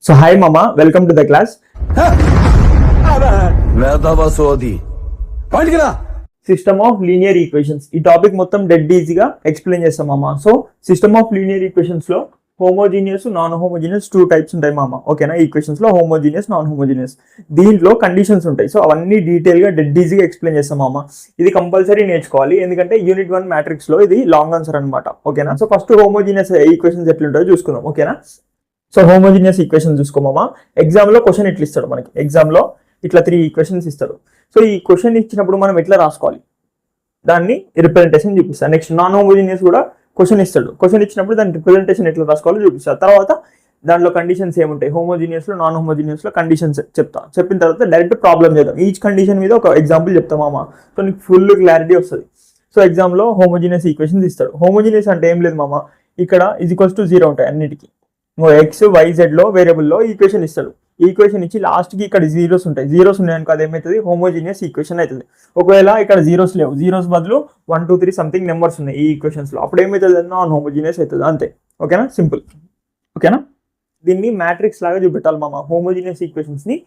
So hi mama, welcome to the class. System of linear equations. ఈ topic మొత్తం dead ఈజీగా explain చేస్తాం మామ. So system of linear equations లో homogeneous non homogeneous two types ఉంటాయి మామ. ఓకేనా? ఈక్వేషన్స్ లో హోమోజీనియస్ నాన్ హోమోజీనియస్, దీంట్లో కండిషన్స్ ఉంటాయి. సో అవన్నీ డీటెయిల్ గా డెడ్ ఈజీగా ఎక్స్ప్లెయిన్ చేస్తాం మామ. ఇది కంపల్సరీ నేర్చుకోవాలి, ఎందుకంటే యూనిట్ 1 మ్యాట్రిక్స్ లో ఇది లాంగ్ ఆన్సర్ అనమాట. ఓకేనా? సో ఫస్ట్ హోమోజీనియస్ ఈక్వేషన్స్ ఎట్లుంటాయో చూసుకుందాం. ఓకేనా? సో హోమోజీనియస్ ఈక్వేషన్ చూసుకోమా. ఎగ్జామ్ లో క్వశ్చన్ ఇట్లా ఇస్తాడు మనకి. ఎగ్జామ్ లో ఇట్లా 3 ఈక్వేషన్స్ ఇస్తాడు. సో ఈ క్వశ్చన్ ఇచ్చినప్పుడు మనం ఎట్లా రాసుకోవాలి, దాన్ని రిప్రజెంటేషన్ చూపిస్తాను. నెక్స్ట్ నాన్ హోమోజీనియస్ కూడా క్వశ్చన్ ఇస్తాడు. క్వశ్చన్ ఇచ్చినప్పుడు దాని రిప్రజెంటేషన్ ఎట్లా రాసుకోవాలో చూపిస్తాను. తర్వాత దాంట్లో కండిషన్స్ ఏముంటాయి, హోమోజీనియస్ లో నాన్ హోమోజీనియస్ లో కండిషన్స్ చెప్పిన తర్వాత డైరెక్ట్ ప్రాబ్లం చేద్దాం. ఈచ్ కండిషన్ మీద ఒక ఎగ్జాంపుల్ చెప్తామా. సో నీకు ఫుల్ క్లారిటీ వస్తుంది. సో ఎగ్జామ్ లో హోమోజీనియస్ ఈక్వేషన్స్ ఇస్తాడు. హోమోజీనియస్ అంటే ఏం లేదు మామ, ఇక్కడ ఈక్వల్స్ టు 0 ఉంటాయి అన్నిటికీ. ఎక్స్ వైజెడ్ లో వేరియబుల్ లో ఈక్వేషన్ ఇస్తాడు. ఈక్వేషన్ ఇచ్చి లాస్ట్ కి ఇక్కడ జీరోస్ ఉంటాయి. జీరోస్ ఉన్నాయనుకో అది ఏమవుతుంది, హోమోజీనియస్ ఈక్వేషన్ అవుతుంది. ఒకవేళ ఇక్కడ జీరోస్ లేవు, జీరోస్ బదులు 1 2 3 సంథింగ్ నెంబర్స్ ఉన్నాయి ఈ ఈక్వేషన్స్ లో, అప్పుడు ఏమవుతుంది, నాన్ హోమోజీనియస్ అవుతుంది. అంతే. ఓకేనా? సింపుల్. ఓకేనా? దీన్ని మ్యాట్రిక్స్ లాగా చూపెట్టాలి మామ. హోమోజీనియస్ ఈక్వేషన్స్ ని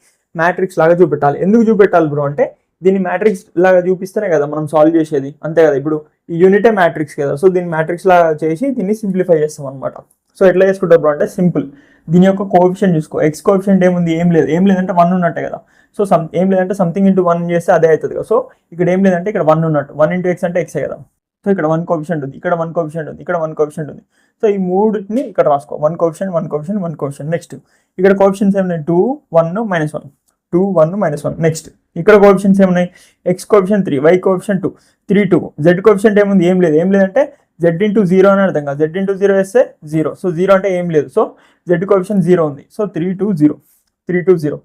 మ్యాట్రిక్స్ లాగా చూపెట్టాలి. ఎందుకు చూపెట్టాలి బ్రో అంటే, దీన్ని మ్యాట్రిక్స్ లాగా చూపిస్తేనే కదా మనం సాల్వ్ చేసేది. అంతే కదా? ఇప్పుడు ఈ యూనిటే మ్యాట్రిక్స్ కదా, సో దీన్ని మ్యాట్రిక్స్ లాగా చేసి దీన్ని సింప్లిఫై చేస్తాం అనమాట. సో ఎట్లా చేసుకుంటారు బ్రో అంటే, సింపుల్. దీని యొక్క కోఎఫిషియంట్ చూసుకో. ఎక్స్ కోఎఫిషియంట్ ఏముంది, ఏం లేదంటే 1 ఉన్నట్టే కదా. సో ఏం లేదంటే సంథింగ్ ఇంటూ 1 చేస్తే అదే అవుతుంది కదా. సో ఇక్కడ ఏం లేదంటే ఇక్కడ 1 ఉన్నట్టు. 1 ఇంటూ ఎక్స్ అంటే ఎక్సే కదా. సో ఇక్కడ 1 కోఎఫిషియంట్ ఉంది, ఇక్కడ 1 కోఎఫిషియంట్ ఉంది, ఇక్కడ 1 కోఎఫిషియంట్ ఉంది. సో ఈ మూడుని ఇక్కడ రాసుకో. 1 కోఎఫిషియంట్ 1 కోఎఫిషియంట్ 1 కోఎఫిషియంట్. నెక్స్ట్ ఇక్కడ కోఎఫిషియంట్స్ ఏమున్నాయి, 2 1 -1 2 1 -1. నెక్స్ట్ ఇక్కడ కోఎఫిషియంట్స్ ఏమున్నాయి, X coefficient 3, Y coefficient 2 3 2. Z coefficient ఏముంది, ఏం లేదంటే జెడ్ ఇంటూ 0 అని అర్థం కదా. జెడ్ ఇంటూ 0 వేస్తే 0. సో 0 అంటే ఏం లేదు. సో జెడ్ కోఎఫిషియంట్ 0 ఉంది. So 3 2 0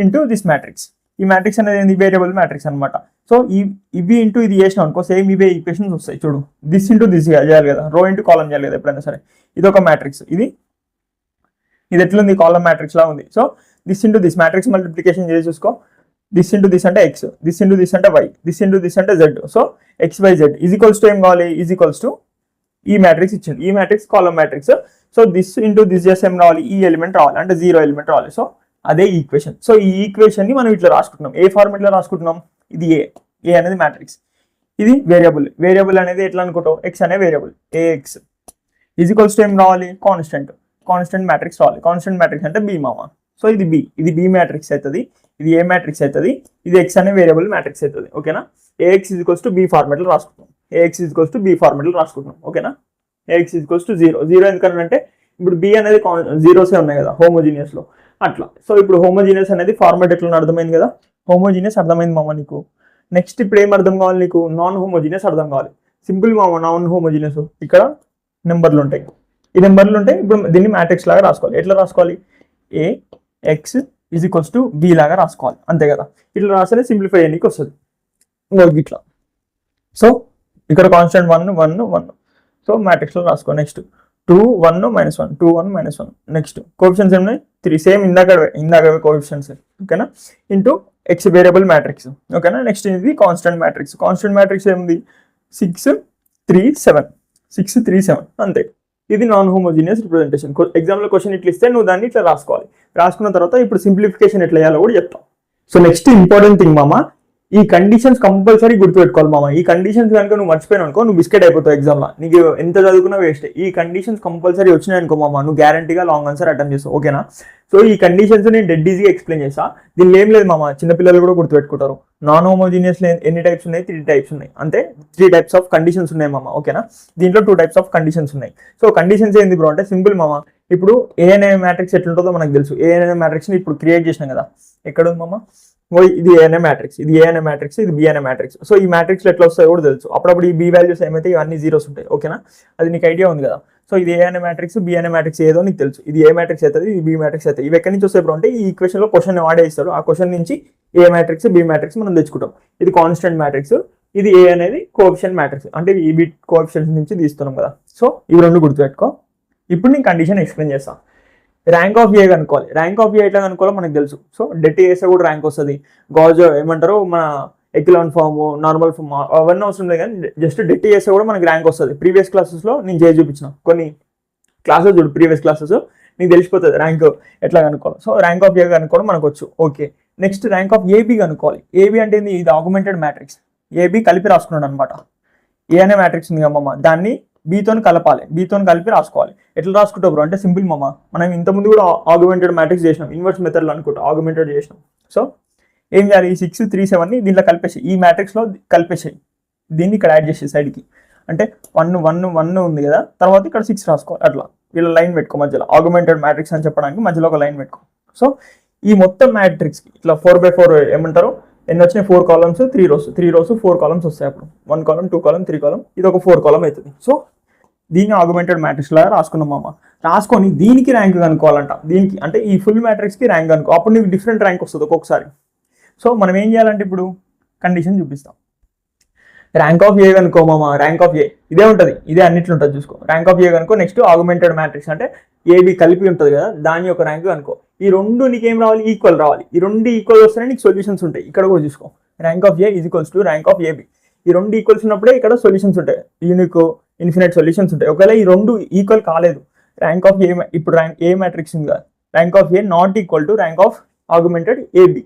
into this matrix. ఈ మ్యాట్రిక్స్ అనేది ఏంది, వేరియబుల్ మ్యాట్రిక్స్ అనమాట. సో ఇవి ఇంటూ ఇది చేసినాం అనుకో, సేమ్ ఇవే ఈక్వేషన్స్ వస్తాయి. చూడు, దిస్ ఇంటూ దిస్ చేయాలి కదా, రో ఇంటూ కాలం చేయాలి కదా ఎప్పుడైనా సరే. ఇది ఒక మ్యాట్రిక్స్, ఇది ఎట్లుంది, కాలం మ్యాట్రిక్స్ లా ఉంది. So this into this matrix multiplication చేసి చూసుకో. దిస్ ఇంటూ దిస్ అంటే ఎక్స్, దిస్ ఇంటూ దిస్ అంటే వై, దిస్ ఇంటూ దిస్ అంటే Z. So X Y Z is equals to ఏం కావాలి, ఈజ్ ఈక్వల్స్ టు ఈ మ్యాట్రిక్స్ ఇచ్చింది. ఈ matrix column matrix. So this into this చేస్తే ఏం రావాలి, ఈ ఎలిమెంట్ రావాలి, అంటే 0 ఎలిమెంట్ రావాలి. సో అదే ఈక్వేషన్. సో ఈ ఈక్వేషన్ ని మనం ఇట్లా రాసుకుంటున్నాం. ఏ ఫార్మెట్ లో రాసుకుంటున్నాం, ఇది ఏ అనేది మ్యాట్రిక్స్, ఇది వేరియబుల్ అనేది ఎట్లా అనుకుంటాం, ఎక్స్ అనే variable, AX is equals to ఏం రావాలి, కాన్స్టెంట్ మ్యాట్రిక్స్ రావాలి. కాన్స్టెంట్ మ్యాట్రిక్స్ అంటే బి మామ. సో ఇది బి మ్యాట్రిక్స్ అవుతుంది, ఇది ఏ మ్యాట్రిక్స్ అవుతుంది, ఇది ఎక్స్ అనే వేరియబుల్ మ్యాట్రిక్స్ అవుతుంది. ఓకేనా? AX is equals to B format లో రాసుకుంటాం. AX is equals to B format లో రాసుకుంటాం. ఓకేనా? ఏఎక్స్ ఈజ్ ఈక్వల్స్ టు 0 ఎందుకంటే ఇప్పుడు బి అనేది జీరోసే ఉన్నాయి కదా హోమోజీనియస్ లో, అట్లా. సో ఇప్పుడు హోమోజీనియస్ అనేది ఫార్మాట్ ఎట్లా అర్థమైంది కదా. హోమోజీనియస్ అర్థమైంది మామ నీకు. నెక్స్ట్ ఇప్పుడు ఏం అర్థం కావాలి నీకు, నాన్ హోమోజీనియస్ అర్థం కావాలి. సింపుల్ మామ. నాన్ హోమోజీనియస్ ఇక్కడ నెంబర్లు ఉంటాయి, ఈ నెంబర్లు ఉంటాయి. ఇప్పుడు దీన్ని మ్యాట్రిక్స్ లాగా రాసుకోవాలి. ఎట్లా రాసుకోవాలి, A X is equals to B లాగా రాసుకోవాలి. అంతే కదా. ఇట్లా రాస్తే సింప్లిఫై చేయడానికి వస్తుంది ఇట్లా. సో ఇక్కడ కాన్స్టెంట్ 1 1 1. సో మ్యాట్రిక్స్ లో రాసుకో. నెక్స్ట్ 2 1 -1 2 1 -1. నెక్స్ట్ కోఎఫిషియంట్స్ ఏమున్నాయి, 3, సేమ్ ఇందాక కోఎఫిషియంట్స్. ఓకేనా? Into X variable matrix. ఓకేనా? నెక్స్ట్ ఇది కాన్స్టెంట్ మ్యాట్రిక్స్ ఏముంది, 6 3 7 అంతే. ఇది నాన్ హోమోజీనియస్ రిప్రజెంటేషన్. ఎగ్జామ్ లో క్వశ్చన్ ఇట్లా ఇస్తే నువ్వు దాన్ని ఇట్లా రాసుకోవాలి. రాసుకున్న తర్వాత ఇప్పుడు సింప్లిఫికేషన్ ఎట్లా చేయాలో కూడా చెప్తాం. సో నెక్స్ట్ ఇంపార్టెంట్ థింగ్ మామ, ఈ కండిషన్స్ కంపల్సరీ గుర్తుపెట్టుకోవాలి మామ. ఈ కండిషన్స్ కనుక నువ్వు మర్చిపోయినా అనుకో, నువ్వు బిస్కెట్ అయిపోతావు ఎగ్జామ్ లో. నీకు ఎంత చదువుకున్నా వేస్ట్. ఈ కండిషన్స్ కంపల్సరీ వచ్చినాయి అనుకో మామ, నువ్వు గ్యారంటీగా లాంగ్ ఆన్సర్ అటెంప్ట్ చేస్తావు. ఓకేనా? సో ఈ కండిషన్స్ నేను డెడ్ ఈజీగా ఎక్స్ప్లెయిన్ చేస్తా. దీనిలో ఏం లేదు మామ, చిన్నపిల్లలు కూడా గుర్తుపెట్టుకుంటారు. నాన్ హోమోజీనియస్ ఎన్ని టైప్స్ ఉన్నాయి, 3 టైప్స్ ఉన్నాయి. అంతే, 3 టైప్స్ ఆఫ్ కండిషన్స్ ఉన్నాయి మామ. ఓకేనా? దీంట్లో 2 టైప్స్ ఆఫ్ కండిషన్స్ ఉన్నాయి. సో కండిషన్స్ ఏంది బ్రో అంటే, సింపుల్ మామ. ఇప్పుడు ఏ అనే మ్యాట్రిక్స్ ఎట్లుంటుందో మనకు తెలుసు. ఏ అనే మ్యాట్రిక్స్ ని ఇప్పుడు క్రియేట్ చేసినాం కదా. ఎక్కడ ఉంది మామ, ఇది ఏ అనే మ్యాట్రిక్స్, ఇది ఏ అనే మ్యాట్రిక్స్, ఇది బి అనే మ్యాట్రిక్స్. సో ఈ మ్యాట్రిక్స్ ఎట్లా వస్తాయో కూడా తెలుసు. అప్పుడప్పుడు ఈ బి వాల్యూస్ ఏమైతే ఇవన్నీ జీరోస్ ఉంటాయి. ఓకేనా? అది నీకు ఐడియా ఉంది కదా. సో ఇది ఏ అనే మ్యాట్రిక్స్, బి అనే మ్యాట్రిక్స్ ఏదో నీకు తెలుసు. ఇది ఏ మ్యాట్రిక్స్ అవుతుంది, ఇది బి మ్యాట్రిక్స్ అవుతుంది. ఇవి ఎక్కడి నుంచి వస్తాయి బ్రో అంటే, ఈ ఈక్వేషన్ లో క్వశ్చన్ వాడే ఇస్తారు. ఆ క్వశ్చన్ నుంచి ఏ మ్యాట్రిక్స్ బి మ్యాట్రిక్స్ మనం తెచ్చుకుంటాం. ఇది కాన్స్టెంట్ మ్యాట్రిక్స్, ఇది ఏ అనేది కోఎఫిషియంట్ మ్యాట్రిక్స్, అంటే ఈ బిట్ కోఎఫిషియంట్స్ నుంచి తీస్తున్నాం కదా. సో ఇవి రెండు గుర్తుపెట్టుకో. ఇప్పుడు నేను కండిషన్ ఎక్స్ప్లెయిన్ చేస్తాను. ర్యాంక్ ఆఫ్ ఏ కనుక్కోవాలి. ర్యాంక్ ఆఫ్ ఏ ఎట్లా కనుక్కోవాలో మనకు తెలుసు. సో డెట్ చేస్తే కూడా ర్యాంక్ వస్తుంది. గాజ్ ఏమంటారు, మన ఎక్లాన్ ఫామ్, నార్మల్ ఫామ్ అవన్నీ అవసరం లేదు, కానీ జస్ట్ డెట్ చేస్తే కూడా మనకి ర్యాంక్ వస్తుంది. ప్రీవియస్ క్లాసెస్లో నేను చేసి చూపించిన కొన్ని క్లాసెస్ చూడు, ప్రీవియస్ క్లాసెస్ నీకు తెలిసిపోతుంది ర్యాంక్ ఎట్లా కనుక్కోవాలి. సో ర్యాంక్ ఆఫ్ ఏ కనుక్కోవడం మనకు వచ్చు. Okay, next rank of AB కనుక్కోవాలి. ఏబి అంటే ఇది ఆగ్మెంటెడ్ మ్యాట్రిక్స్. ఏబి కలిపి రాసుకున్నాడు అనమాట. ఏ అనే మ్యాట్రిక్స్ ఉంది అమ్మమ్మ, దాన్ని బీతో కలపాలి, బీతో కలిపి రాసుకోవాలి. ఎట్లా రాసుకుంటావు బ్రో అంటే సింపుల్ మమ్మ, మనం ఇంతకుముందు కూడా ఆగ్మెంటెడ్ మ్యాట్రిక్స్ చేసినాం, ఇన్వర్స్ మెథడ్లో అనుకుంటా ఆగ్మెంటెడ్ చేసినాం. సో ఏం చేయాలి, ఈ 6, 3, 7ని దీంట్లో కలిపేసి ఈ మ్యాట్రిక్స్లో కలిపేసాయి, దీన్ని ఇక్కడ యాడ్ చేసే సైడ్కి, అంటే 1, 1, 1 ఉంది కదా, తర్వాత ఇక్కడ 6 రాసుకోవాలి. అట్లా వీళ్ళ లైన్ పెట్టుకో మధ్యలో, ఆగ్మెంటెడ్ మ్యాట్రిక్స్ అని చెప్పడానికి మధ్యలో ఒక లైన్ పెట్టుకో. సో ఈ మొత్తం మ్యాట్రిక్స్కి ఇట్లా 4x4 ఏమంటారు, ఎన్ని వచ్చినాయి 4 కాలమ్స్ 3 rows, 3 rows 4 కాలమ్స్ వస్తాయి. అప్పుడు 1 కాలమ్ 2 కాలమ్ 3 కాలమ్, ఇది ఒక 4 కాలమ్ అవుతుంది. సో దీన్ని ఆగ్మెంటెడ్ మ్యాట్రిక్స్ లాగా రాసుకున్నాం అమ్మ. రాసుకొని దీనికి ర్యాంక్ కనుక్కోవాలంట, దీనికి అంటే ఈ ఫుల్ మ్యాట్రిక్స్కి ర్యాంక్ కనుక్కో, అప్పుడు నీకు డిఫరెంట్ ర్యాంక్ వస్తుంది ఒక్కొక్కసారి. సో మనం ఏం చేయాలంటే ఇప్పుడు కండిషన్ చూపిస్తాం. ర్యాంక్ ఆఫ్ ఏ కనుక్కో మామ, ర్యాంక్ ఆఫ్ ఏ ఇదే ఉంటుంది, ఇదే అన్నిట్లో ఉంటుంది చూసుకో. ర్యాంక్ ఆఫ్ ఏ కనుక్కో, నెక్స్ట్ ఆగ్మెంటెడ్ మ్యాట్రిక్స్ అంటే ఏబి కలిపి ఉంటుంది కదా, దాని యొక్క ర్యాంక్ కనుక్కో. ఈ రెండు నీకేం రావాలి, ఈక్వల్ రావాలి. ఈ రెండు ఈక్వల్ వస్తేనే నీకు సొల్యూషన్స్ ఉంటాయి. ఇక్కడ కూడా చూసుకో, rank of A is equals to rank of AB. ఈ రెండు ఈక్వల్స్ ఉన్నప్పుడే ఇక్కడ సొల్యూషన్స్ ఉంటాయి, యూనిక్ ఇన్ఫినిట్ సొల్యూషన్స్ ఉంటాయి. ఒకవేళ ఈ రెండు ఈక్వల్ కాలేదు, ర్యాంక్ ఆఫ్ ఏ, ఇప్పుడు ర్యాంక్ ఏ మ్యాట్రిక్స్ ఉంది కదా, rank of A not equal to rank of augmented AB.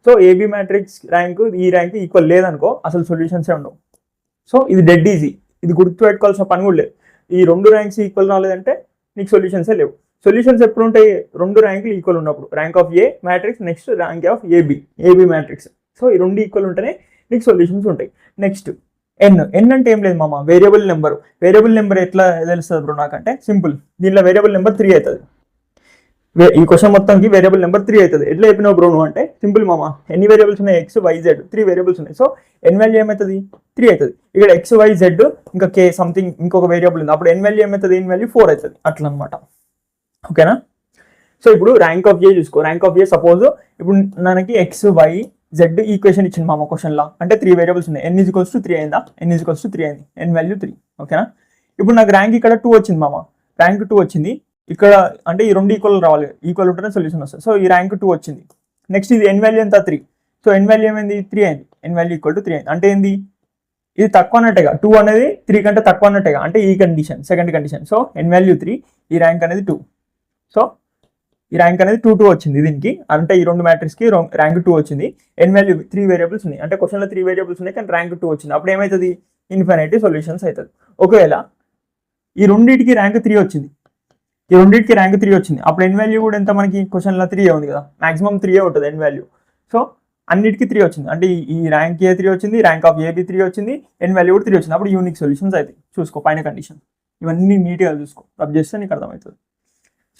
So AB matrix rank ఈ ర్యాంక్ ఈక్వల్ లేదనుకో, అసలు సొల్యూషన్సే ఉండవు. సో ఇది డెడ్ ఈజీ, ఇది గుర్తుపెట్టుకోవాల్సిన పని కూడా లేదు. ఈ రెండు ర్యాంక్స్ ఈక్వల్ రాలేదంటే నీకు సొల్యూషన్సే లేవు. సొల్యూషన్స్ ఎప్పుడు ఉంటాయి, రెండు ర్యాంకులు ఈక్వల్ ఉన్నప్పుడు. Rank of A matrix next rank of AB, AB matrix. So ఈ రెండు ఈక్వల్ ఉంటేనే నీకు సొల్యూషన్స్ ఉంటాయి. నెక్స్ట్ ఎన్ అంటే ఏం లేదు మామ, వేరియబుల్ నెంబర్. వేరియబుల్ నెంబర్ ఎట్లా తెలుస్తుంది బ్రో నాకంటే సింపుల్, దీనిలో వేరియబుల్ నెంబర్ 3 అవుతుంది. ఈ క్వశ్చన్ మొత్తంకి వేరియబుల్ నెంబర్ 3 అవుతుంది. ఎట్లా చెప్పినావు బ్రో నువ్వు అంటే సింపుల్ మామ, ఎన్ని వేరియబుల్స్ ఉన్నాయి, ఎక్స్ వై జెడ్ 3 వేరియబుల్స్ ఉన్నాయి. సో ఎన్ వాల్యూ ఏమవుతుంది, 3 అవుతుంది. ఇక్కడ ఎక్స్ వై జెడ్ ఇంకా కే సంథింగ్ ఇంకొక వేరియబుల్ ఉంది, అప్పుడు ఎన్ వాల్యూ ఏమవుతుంది, ఎన్ వాల్యూ 4 అవుతుంది. అట్లా అనమాట. ఓకేనా. సో ఇప్పుడు ర్యాంక్ ఆఫ్ ఏ చూసుకో. ర్యాంక్ ఆఫ్ ఏ సపోజ్ ఇప్పుడు మనకి ఎక్స్ వై జెడ్ ఈక్వేషన్ ఇచ్చింది మామ క్వశ్చన్లో, అంటే 3 వేరియబుల్స్ ఉన్నాయి. ఎన్ ఈజ్ ఈక్వల్స్ టు 3 అయిందా, ఎన్ ఈజ్ ఈక్వల్స్ టు 3 అయింది, ఎన్ వాల్యూ 3. ఓకేనా. ఇప్పుడు నాకు ర్యాంక్ ఇక్కడ 2 వచ్చింది మామ, ర్యాంక్ 2 వచ్చింది ఇక్కడ, అంటే ఈ రెండు ఈక్వల్ రావాలి, ఈక్వల్ ఉంటేనే సొల్యూషన్ వస్తుంది. సో ఈ ర్యాంక్ 2 వచ్చింది. నెక్స్ట్ ఇది ఎన్ వాల్యూ ఎంత 3. సో ఎన్ వాల్యూ ఏమైంది 3 అయింది, ఎన్ వాల్యూ ఈక్వల్ టు 3 అయింది. అంటే ఏంది, ఇది తక్కువ అన్నట్టుగా, 2 అనేది 3 కంటే తక్కువ అన్నట్టుగా, అంటే ఈ కండిషన్ సెకండ్ కండిషన్. సో ఎన్ వాల్యూ 3, ఈ ర్యాంక్ అనేది 2. సో ఈ ర్యాంక్ అనేది 2 వచ్చింది దీనికి, అంటే ఈ రెండు మ్యాట్రిక్స్కి ర్యాంక్ 2 వచ్చింది. ఎన్ వాల్యూ 3 వేరియబుల్స్ ఉన్నాయి, అంటే క్వశ్చన్లో 3 వేరియబుల్స్ ఉన్నాయి కానీ ర్యాంక్ 2 వచ్చింది. అప్పుడు ఏమవుతుంది, ఇన్ఫినిటీ సొల్యూషన్స్ అవుతుంది. ఒకవేళ ఈ రెండింటికి ర్యాంక్ 3 వచ్చింది, ఈ రెండింటికి ర్యాంక్ 3 వచ్చింది, అప్పుడు ఎన్ వాల్యూ కూడా ఎంత మనకి క్వశ్చన్లో 3 ఉంది కదా, మాక్సిమం 3 ఉంటుంది ఎన్ వాల్యూ. సో అన్నిటికీ 3 వచ్చింది, అంటే ఈ ర్యాంక్ ఏ 3 వచ్చింది, ర్యాంక్ ఆఫ్ ఏబి 3 వచ్చింది, ఎన్ వాల్యూ కూడా 3 వచ్చింది. అప్పుడు యూనిక్ సొల్యూషన్స్ అవుతాయి. చూసుకో పైన కండిషన్, ఇవన్నీ నీట్గా చూసుకో, రబ్ చేస్తే నీకు అర్థమవుతుంది.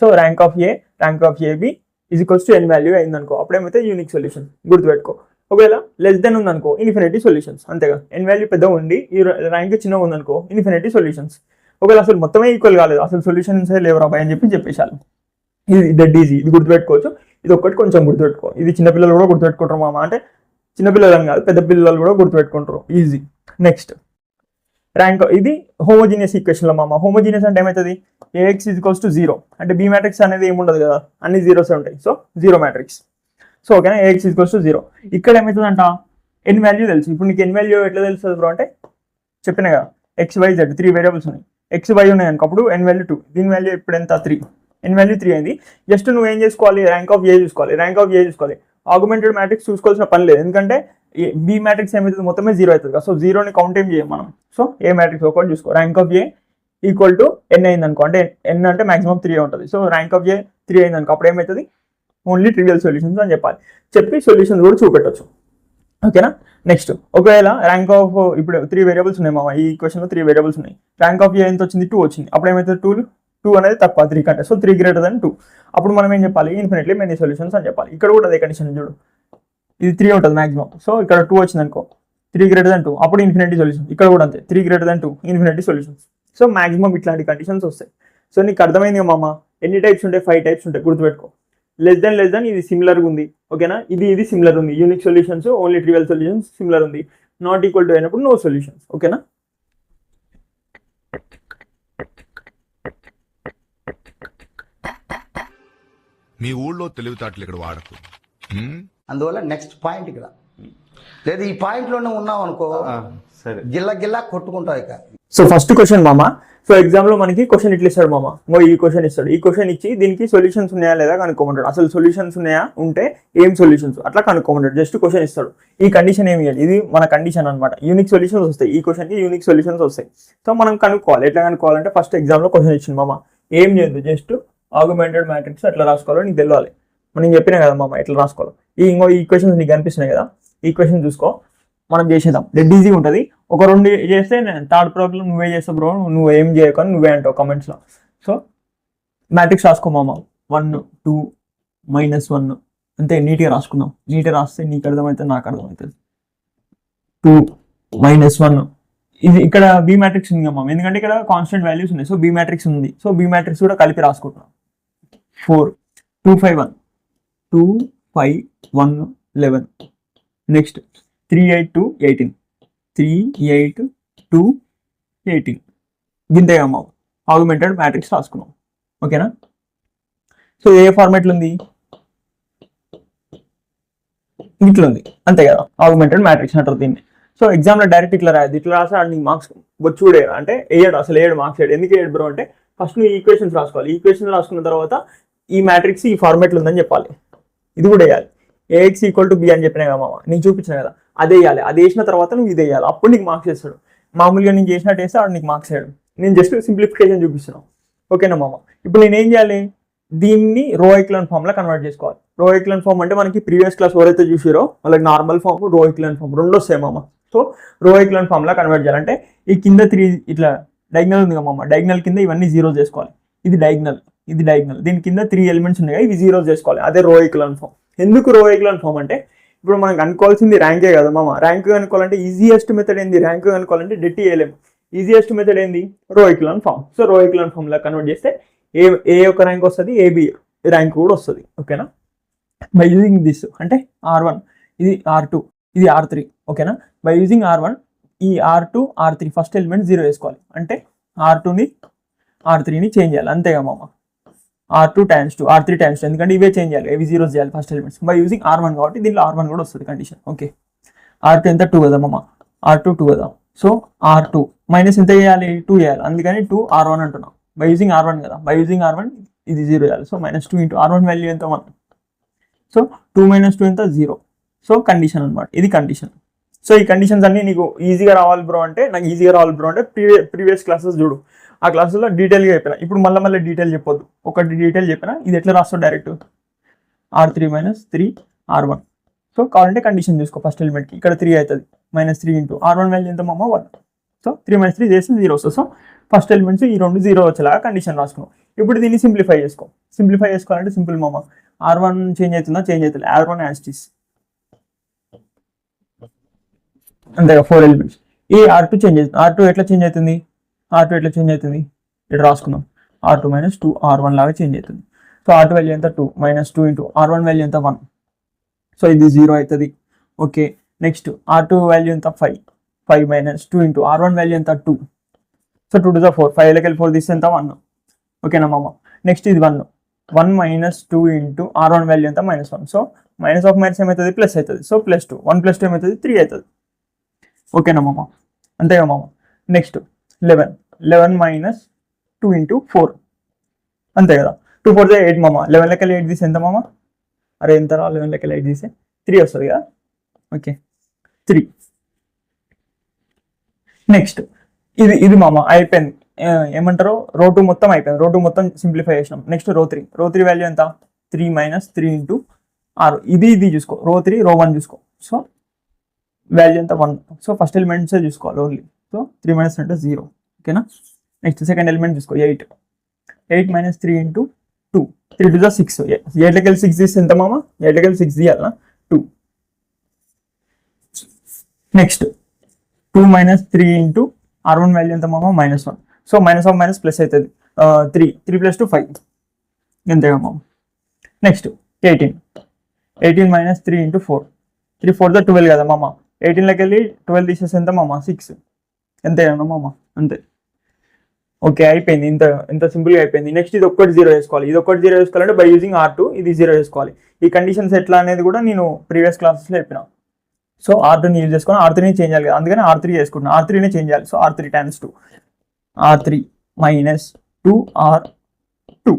So rank of A, rank of AB is equals to N value అయిందనుకో, అప్పుడేమైతే యూనిక్ సొల్యూషన్. గుర్తుపెట్టుకో. ఒకవేళ లెస్ దెన్ ఉందనుకో, ఇన్ఫినిటీ సొల్యూషన్స్. అంతేగా, ఎన్ వాల్యూ పెద్దగా ఉండి ఈ ర్యాంక్ చిన్నగా ఉందనుకో, ఇన్ఫినిటీ సొల్యూషన్స్. ఒకవేళ అసలు మొత్తమే ఈక్వల్ కాలేదు, అసలు సొల్యూషన్స్ లేవరా బాయ్ అని చెప్పేసాను. ఇది డెడ్ ఈజీ, ఇది గుర్తుపెట్టుకోవచ్చు. ఇది ఒక్కటి కొంచెం గుర్తుపెట్టుకో, ఇది చిన్నపిల్లలు కూడా గుర్తుపెట్టుకుంటారు మామ, అంటే చిన్నపిల్లలు అని కాదు, పెద్ద పిల్లలు కూడా గుర్తుపెట్టుకుంటారు, ఈజీ. నెక్స్ట్ ర్యాంక్, ఇది హోమోజీనియస్ ఈక్వేషన్లో మామ. హోమోజీనియస్ అంటే ఏమవుతుంది, ఏఎక్స్ ఈజ్ ఈక్వల్స్ టు 0, అంటే బి మ్యాట్రిక్స్ అనేది ఏముండదు కదా, అన్ని జీరోసే ఉంటాయి. So 0 matrix. సో ఓకేనా, ఏఎక్స్ ఈజ్ ఈక్వల్స్ టు 0. ఇక్కడ ఏమవుతుందంట, ఎన్ వాల్యూ తెలుసు. ఇప్పుడు నీకు ఎన్ వాల్యూ ఎట్లా తెలుస్తుంది బ్రో అంటే చెప్పిన కదా, ఎక్స్ వై జెడ్ 3 వేరియబుల్స్ ఉన్నాయి, ఎక్స్ వై ఉన్నాయి అనుకో, అప్పుడు ఎన్ వాల్యూ 2, దీని వాల్యూ ఇప్పుడు ఎంత 3, ఎన్ వాల్యూ 3 అయింది. జస్ట్ నువ్వు ఏం చేసుకోవాలి, ర్యాంక్ ఆఫ్ ఏ చూసుకోవాలి, ర్యాంక్ ఆఫ్ ఏ చూసుకోవాలి. ఆగ్మెంటెడ్ మ్యాట్రిక్స్ చూసుకోవాల్సిన పని లేదు, ఎందుకంటే బి మ్యాట్రిక్స్ ఏమవుతుంది, మొత్తమే 0 అవుతుంది కదా. సో 0ని కౌంట్ ఏం చేయం మనం. సో ఏ మ్యాట్రిక్స్ ఒకటి చూసుకో, rank of A equal to N అయింది అనుకో, అంటే ఎన్ అంటే మాక్సిమం 3 ఉంటుంది. సో ర్యాంక్ ఆఫ్ ఏ 3 అయింది అనుకో, అప్పుడు ఏమవుతుంది, ఓన్లీ ట్రివియల్ సొల్యూషన్స్ అని చెప్పాలి. చెప్పి సొల్యూషన్స్ కూడా చూపెట్టచ్చు. ఓకేనా. నెక్స్ట్ ఒకవేళ ర్యాంక్ ఆఫ్, ఇప్పుడు 3 వేరియబుల్స్ ఉన్నాయి మామ, ఈ క్వశ్చన్లో 3 వేరియబుల్స్ ఉన్నాయి. ర్యాంక్ ఆఫ్ ఏ ఎంత వచ్చింది, 2 వచ్చింది. అప్పుడు ఏమవుతుంది, 2 అనేది తక్కువ 3 కంటే. So 3 greater then 2. అప్పుడు మనం ఏం చెప్పాలి, ఇన్ఫినిట్లీ మెనీ సొల్యూషన్స్ అని చెప్పాలి. ఇక్కడ కూడా అదే కండిషన్ చూడు, ఇది 3 ఉంటుంది మాక్సిమం. సో ఇక్కడ 2 వచ్చింది అనుకో, 3 గ్రేటర్ దెన్ 2, అప్పుడు ఇన్ఫినిటీ సొల్యూషన్. ఇక్కడ కూడా అంతే, 3 greater then 2 infinity solutions. So maximum ఇట్లాంటి కండిషన్స్ వస్తాయి. సో నీకు అర్థమైంది మామ, ఎన్ని టైప్స్ ఉంటాయి, 5 టైప్స్ ఉంటాయి, గుర్తుపెట్టుకో. లెస్ దెన్ ఇది సిమిలర్గా ఉంది. ఓకేనా, ఇది సిమిలర్ ఉంది, unique solutions, only trivial solutions similar ఉంది. నాట్ ఈక్వల్ టు అయినప్పుడు నో సొల్యూషన్స్. ఓకేనా. మీ ఊళ్ళో తెలివితేటలు ఇక్కడ వాడకు. అందువల్ల నెక్స్ట్ పాయింట్ ఇక్కడ లేదు, ఈ పాయింట్ లోనే ఉన్నాం అనుకో, సరే గిల్ల గిల్లా కొట్టుకుంటావు ఇక. సో ఫస్ట్ క్వశ్చన్ మామ, సో ఎగ్జామ్లో మనకి క్వశ్చన్ ఇట్లా ఇస్తాడు మామ, ఈ క్వశ్చన్ ఇస్తాడు, ఈ క్వశ్చన్ ఇచ్చి దీనికి సొల్యూషన్స్ ఉన్నాయా లేదా కనుక్కోమంటాడు. అసలు సొల్యూషన్స్ ఉన్నాయా, ఉంటే ఏం సొల్యూషన్స్ అట్లా కనుక్కోమంటాడు. జస్ట్ క్వశ్చన్ ఇస్తాడు, ఈ కండిషన్ ఏమి ఇవ్వాలి, ఇది మన కండిషన్ అనమాట. యూనిక్ సొల్యూషన్స్ వస్తాయి, ఈ క్వశ్చన్కి యూనిక్ సొల్యూషన్స్ వస్తాయి. సో మనం కనుక్కోవాలి. ఎట్లా కనుక్కోవాలంటే ఫస్ట్ ఎగ్జామ్లో క్వశ్చన్ ఇచ్చింది మామ, ఏం చేయదు, జస్ట్ ఆగ్మెంటెడ్ మ్యాట్రిక్స్ ఎట్లా రాసుకోవాలో నీకు తెలియాలి. మనం చెప్పినా కదా మామ ఎట్లా రాసుకోవాలి. ఈ ఈక్వేషన్స్ నీకు కనిపిస్తున్నాయి కదా, ఈ ఈక్వేషన్ చూసుకో, మనం చేసేద్దాం. డెడ్ ఈజీగా ఉంటుంది. ఒక 2 చేస్తే థర్డ్ ప్రాబ్లం నువ్వే చేస్తావు బ్రో, నువ్వు ఏం చేయకని నువ్వే అంటావు కమెంట్స్లో. సో మ్యాట్రిక్స్ రాసుకో మామ, 1 2 -1 అంతే. నీట్గా రాసుకుందాం. నీట్గా రాస్తే నీకు అర్థమవుతుంది, నాకు అర్థమవుతుంది. 2 -1 ఇది ఇక్కడ బి మ్యాట్రిక్స్ ఉంది మామ, ఎందుకంటే ఇక్కడ కాన్స్టెంట్ వాల్యూస్ ఉన్నాయి. సో బి మ్యాట్రిక్స్ ఉంది, సో బి మ్యాట్రిక్స్ కూడా కలిపి రాసుకుంటున్నాం. 4 2 5 1 2 5 1 11 నెక్స్ట్ 3 8 2 18 3 8 2 18 గింతే అమ్మ ఆగ్మెంటెడ్ మ్యాట్రిక్స్ రాసుకున్నాం. ఓకేనా? సో ఏ ఫార్మాట్లో ఉంది, ఇట్లా ఉంది అంతే కదా, ఆగ్మెంటెడ్ మ్యాట్రిక్స్ అంటారు దీన్ని. సో ఎగ్జామ్లో డైరెక్ట్ ఇట్లా రాయదు, ఇట్లా రాస్తే నీకు మార్క్స్ చూడే అంటే వేయడు, అసలు వేయడు మార్క్స్ వేయడు. ఎందుకు వేయడు బ్రో అంటే ఫస్ట్ నువ్వు ఈక్వేషన్స్ రాసుకోవాలి. ఈక్వేషన్స్ రాసుకున్న తర్వాత ఈ మ్యాట్రిక్స్ ఈ ఫార్మాట్లో ఉందని చెప్పాలి. ఇది కూడా వేయాలి. AX = B అని చెప్పినా కదా మామ, నీకు చూపించిన కదా, అదే వేయాలి. అది వేసిన తర్వాత నువ్వు ఇది వేయాలి, అప్పుడు నీకు మార్క్స్ వేస్తాడు. మామూలుగా నేను చేసినట్టు వేస్తే ఆడు నీకు మార్క్స్ వేయడు. నేను జస్ట్ సింప్లిఫికేషన్ చూపిస్తున్నాను. ఓకేనా మామ? ఇప్పుడు నేను ఏం చేయాలి, దీన్ని రో ఎక్లాన్ ఫామ్లో కన్వర్ట్ చేసుకోవాలి. రో ఎక్లాన్ ఫామ్ అంటే మనకి ప్రీవియస్ క్లాస్ ఎవరైతే చూసారో వాళ్ళకి నార్మల్ ఫామ్, రో ఎక్లాన్ ఫామ్ రెండు వస్తాయి మామ. సో రో ఎక్లాన్ ఫామ్లో కన్వర్ట్ చేయాలంటే ఈ కింద 3 ఇట్లా డయాగ్నల్ ఉంది కదా మామ, డయాగ్నల్ కింద ఇవన్నీ జీరోస్ చేసుకోవాలి. ఇది డయాగ్నల్, ఇది డయాగ్నల్, దీని కింద 3 ఎలిమెంట్స్ ఉన్నాయి, ఇవి జీరోస్ చేసుకోవాలి. అదే రో ఎక్లాన్ ఫామ్. ఎందుకు రో ఎక్లాన్ ఫామ్ అంటే ఇప్పుడు మనం కనుక్కోవాల్సింది ర్యాంకే కదా మామ. ర్యాంక్ కనుక్కోవాలంటే ఈజియెస్ట్ మెథడ్ ఏంది, ర్యాంక్ కనుక్కోవాలంటే డెట్ వేయలేము. ఈజియెస్ట్ మెథడ్ ఏంది, రో ఎక్లాన్ ఫామ్. సో రో ఎక్లాన్ ఫామ్లో కన్వర్ట్ చేస్తే ఏ యొక్క ర్యాంక్ వస్తుంది, AB ర్యాంక్ కూడా వస్తుంది. ఓకేనా? బై యూజింగ్ దిస్ అంటే R1 ఇది R2 ఇది R3. ఓకేనా? బై యూజింగ్ R1 ఈ R2 R3 ఫస్ట్ ఎలిమెంట్ 0 వేసుకోవాలి. అంటే R2ని R3ని చేంజ్ చేయాలి, అంతేగా మామ. R2 × 2 R3 × 2 ఎందుకంటే ఇవే చేంజ్ చేయాలి, ఇవి జీరోస్ చేయాలి first elements. By using R1 కాబట్టి దీంట్లో R1 కూడా వస్తుంది కండిషన్. ఓకే, R2 ఎంత 2 కదా మామ, R2 2 కదా. సో R2 మైనస్ ఎంత చేయాలి, 2 చేయాలి, అందుకని 2 R1 అంటున్నాం. బై యూజింగ్ R1 కదా, బై యూజింగ్ R1 ఇది 0 చేయాలి. సో -2 × R1 వాల్యూ ఎంత 1. సో 2 - 2 ఎంత 0. సో కండిషన్ అనమాట, ఇది కండిషన్. సో ఈ కండిషన్స్ అన్ని నీకు ఈజీగా రావాలి బ్రో అంటే, నాకు ఈజీగా రావాలి బ్రో అంటే ప్రీవియస్ క్లాసెస్ చూడు, ఆ క్లాసుల్లో డీటెయిల్గా చెప్పిన. ఇప్పుడు మళ్ళీ డీటెయిల్ చెప్పొద్దు, ఒకటి డీటెయిల్ చెప్పిన. ఇది ఎట్లా రాస్తావు డైరెక్ట్ R3 - 3 R1. సో కావాలంటే కండిషన్ చూసుకో, ఫస్ట్ ఎలిమెంట్కి ఇక్కడ 3 అవుతుంది, -3 × R1 వాల్యూ ఎంత మామ 1. సో 3 - 3 చేస్తే 0 వస్తుంది. సో ఫస్ట్ ఎలిమెంట్స్ ఈ రెండు 0 వచ్చేలాగా కండిషన్ రాసుకున్నాం. ఇప్పుడు దీన్ని సింప్లిఫై చేసుకో. సింప్లిఫై చేసుకోవాలంటే సింపుల్ మామ, R1 చేంజ్ అవుతుందా, చేంజ్ అవుతుంది, R1 యాజ్ ఇట్ ఈస్ అంతేగా 4 ఎలిమెంట్స్. ఈ R2 చేంజ్ అవుతుంది. R2 ఎట్లా చేంజ్ అవుతుంది, R2 ఎట్లా చేంజ్ అవుతుంది ఇక్కడ రాసుకుందాం. R2 - 2 R1 లాగా చేంజ్ అవుతుంది. సో R2 వాల్యూ ఎంత 2 -2 × R1 వాల్యూ ఎంత 1. సో ఇది 0 అవుతుంది. ఓకే, నెక్స్ట్ R2 వాల్యూ ఎంత 5 -2 × R1 వాల్యూ ఎంత 2. సో 2 to the 4 5 4 తీస్తే ఎంత 1. ఓకేనా మామ? నెక్స్ట్ ఇది 1 -2 × R1 వాల్యూ ఎంత -1. సో మైనస్ ఆఫ్ మైనస్ ఏమవుతుంది, ప్లస్ అవుతుంది. సో +2 1 + 2 ఏమవుతుంది 3 అవుతుంది. ఓకేనా మామ? అంతేగా మామ? నెక్స్ట్ 11 -2 × 4 అంతే కదా. 2 4 8 మామ. 11 లెక్కలు 8 తీసి ఎంత మామ, అరే ఎంత రా, 11 లెక్కలు 8 తీస్తే 3 వస్తుంది కదా. ఓకే 3. నెక్స్ట్ ఇది మామ అయిపోయింది. ఏమంటారు, రో 2 మొత్తం అయిపోయింది. రో 2 మొత్తం సింప్లిఫై చేసినాం. నెక్స్ట్ రో 3 వాల్యూ ఎంత 3 - 3 × R. ఇది చూసుకో, రో 3 రో 1 చూసుకో. సో వాల్యూ ఎంత 1. సో ఫస్ట్ ఎలిమెంట్సే చూసుకోవాలి ఓన్లీ. సో 3 - 3 అంటే 0. ఓకేనా? నెక్స్ట్ సెకండ్ ఎలిమెంట్ చూసుకో, 8 - 3 × 2 3 to the 6. 8 6 తీస్తే ఎంత మామ, 8 6 తీయాలనా 2. నెక్స్ట్ 2 - 3 × R1 వాల్యూ ఎంత మామ -1. So minus of minus plus అవుతుంది. 3 + 2 5 ఎంతగా మామ. నెక్స్ట్ 18 - 3 × 4 3 4 12 కదా మామ. 18లోకి వెళ్ళి 12 తీసేసి ఎంత మామ 6 ఎంతేనా మామ, అంతే. ఓకే అయిపోయింది, ఇంత సింపుల్గా అయిపోయింది. నెక్స్ట్ ఇది ఒక్కటి 0 వేసుకోవాలి. ఇది ఒక్కటి 0 వేసుకోవాలంటే బై యూజింగ్ R2 ఇది 0 వేసుకోవాలి. ఈ కండిషన్స్ ఎట్లా అనేది కూడా నేను ప్రీవియస్ క్లాసెస్లో చెప్పిన. సో R2ని యూజ్ చేసుకొని R3ని చేంజ్ చేయాలి కదా, అందుకని R3 వేసుకుంటున్నాను. R3ని చేంజ్ చేయాలి. So R3 × 2 R3 minus 2R2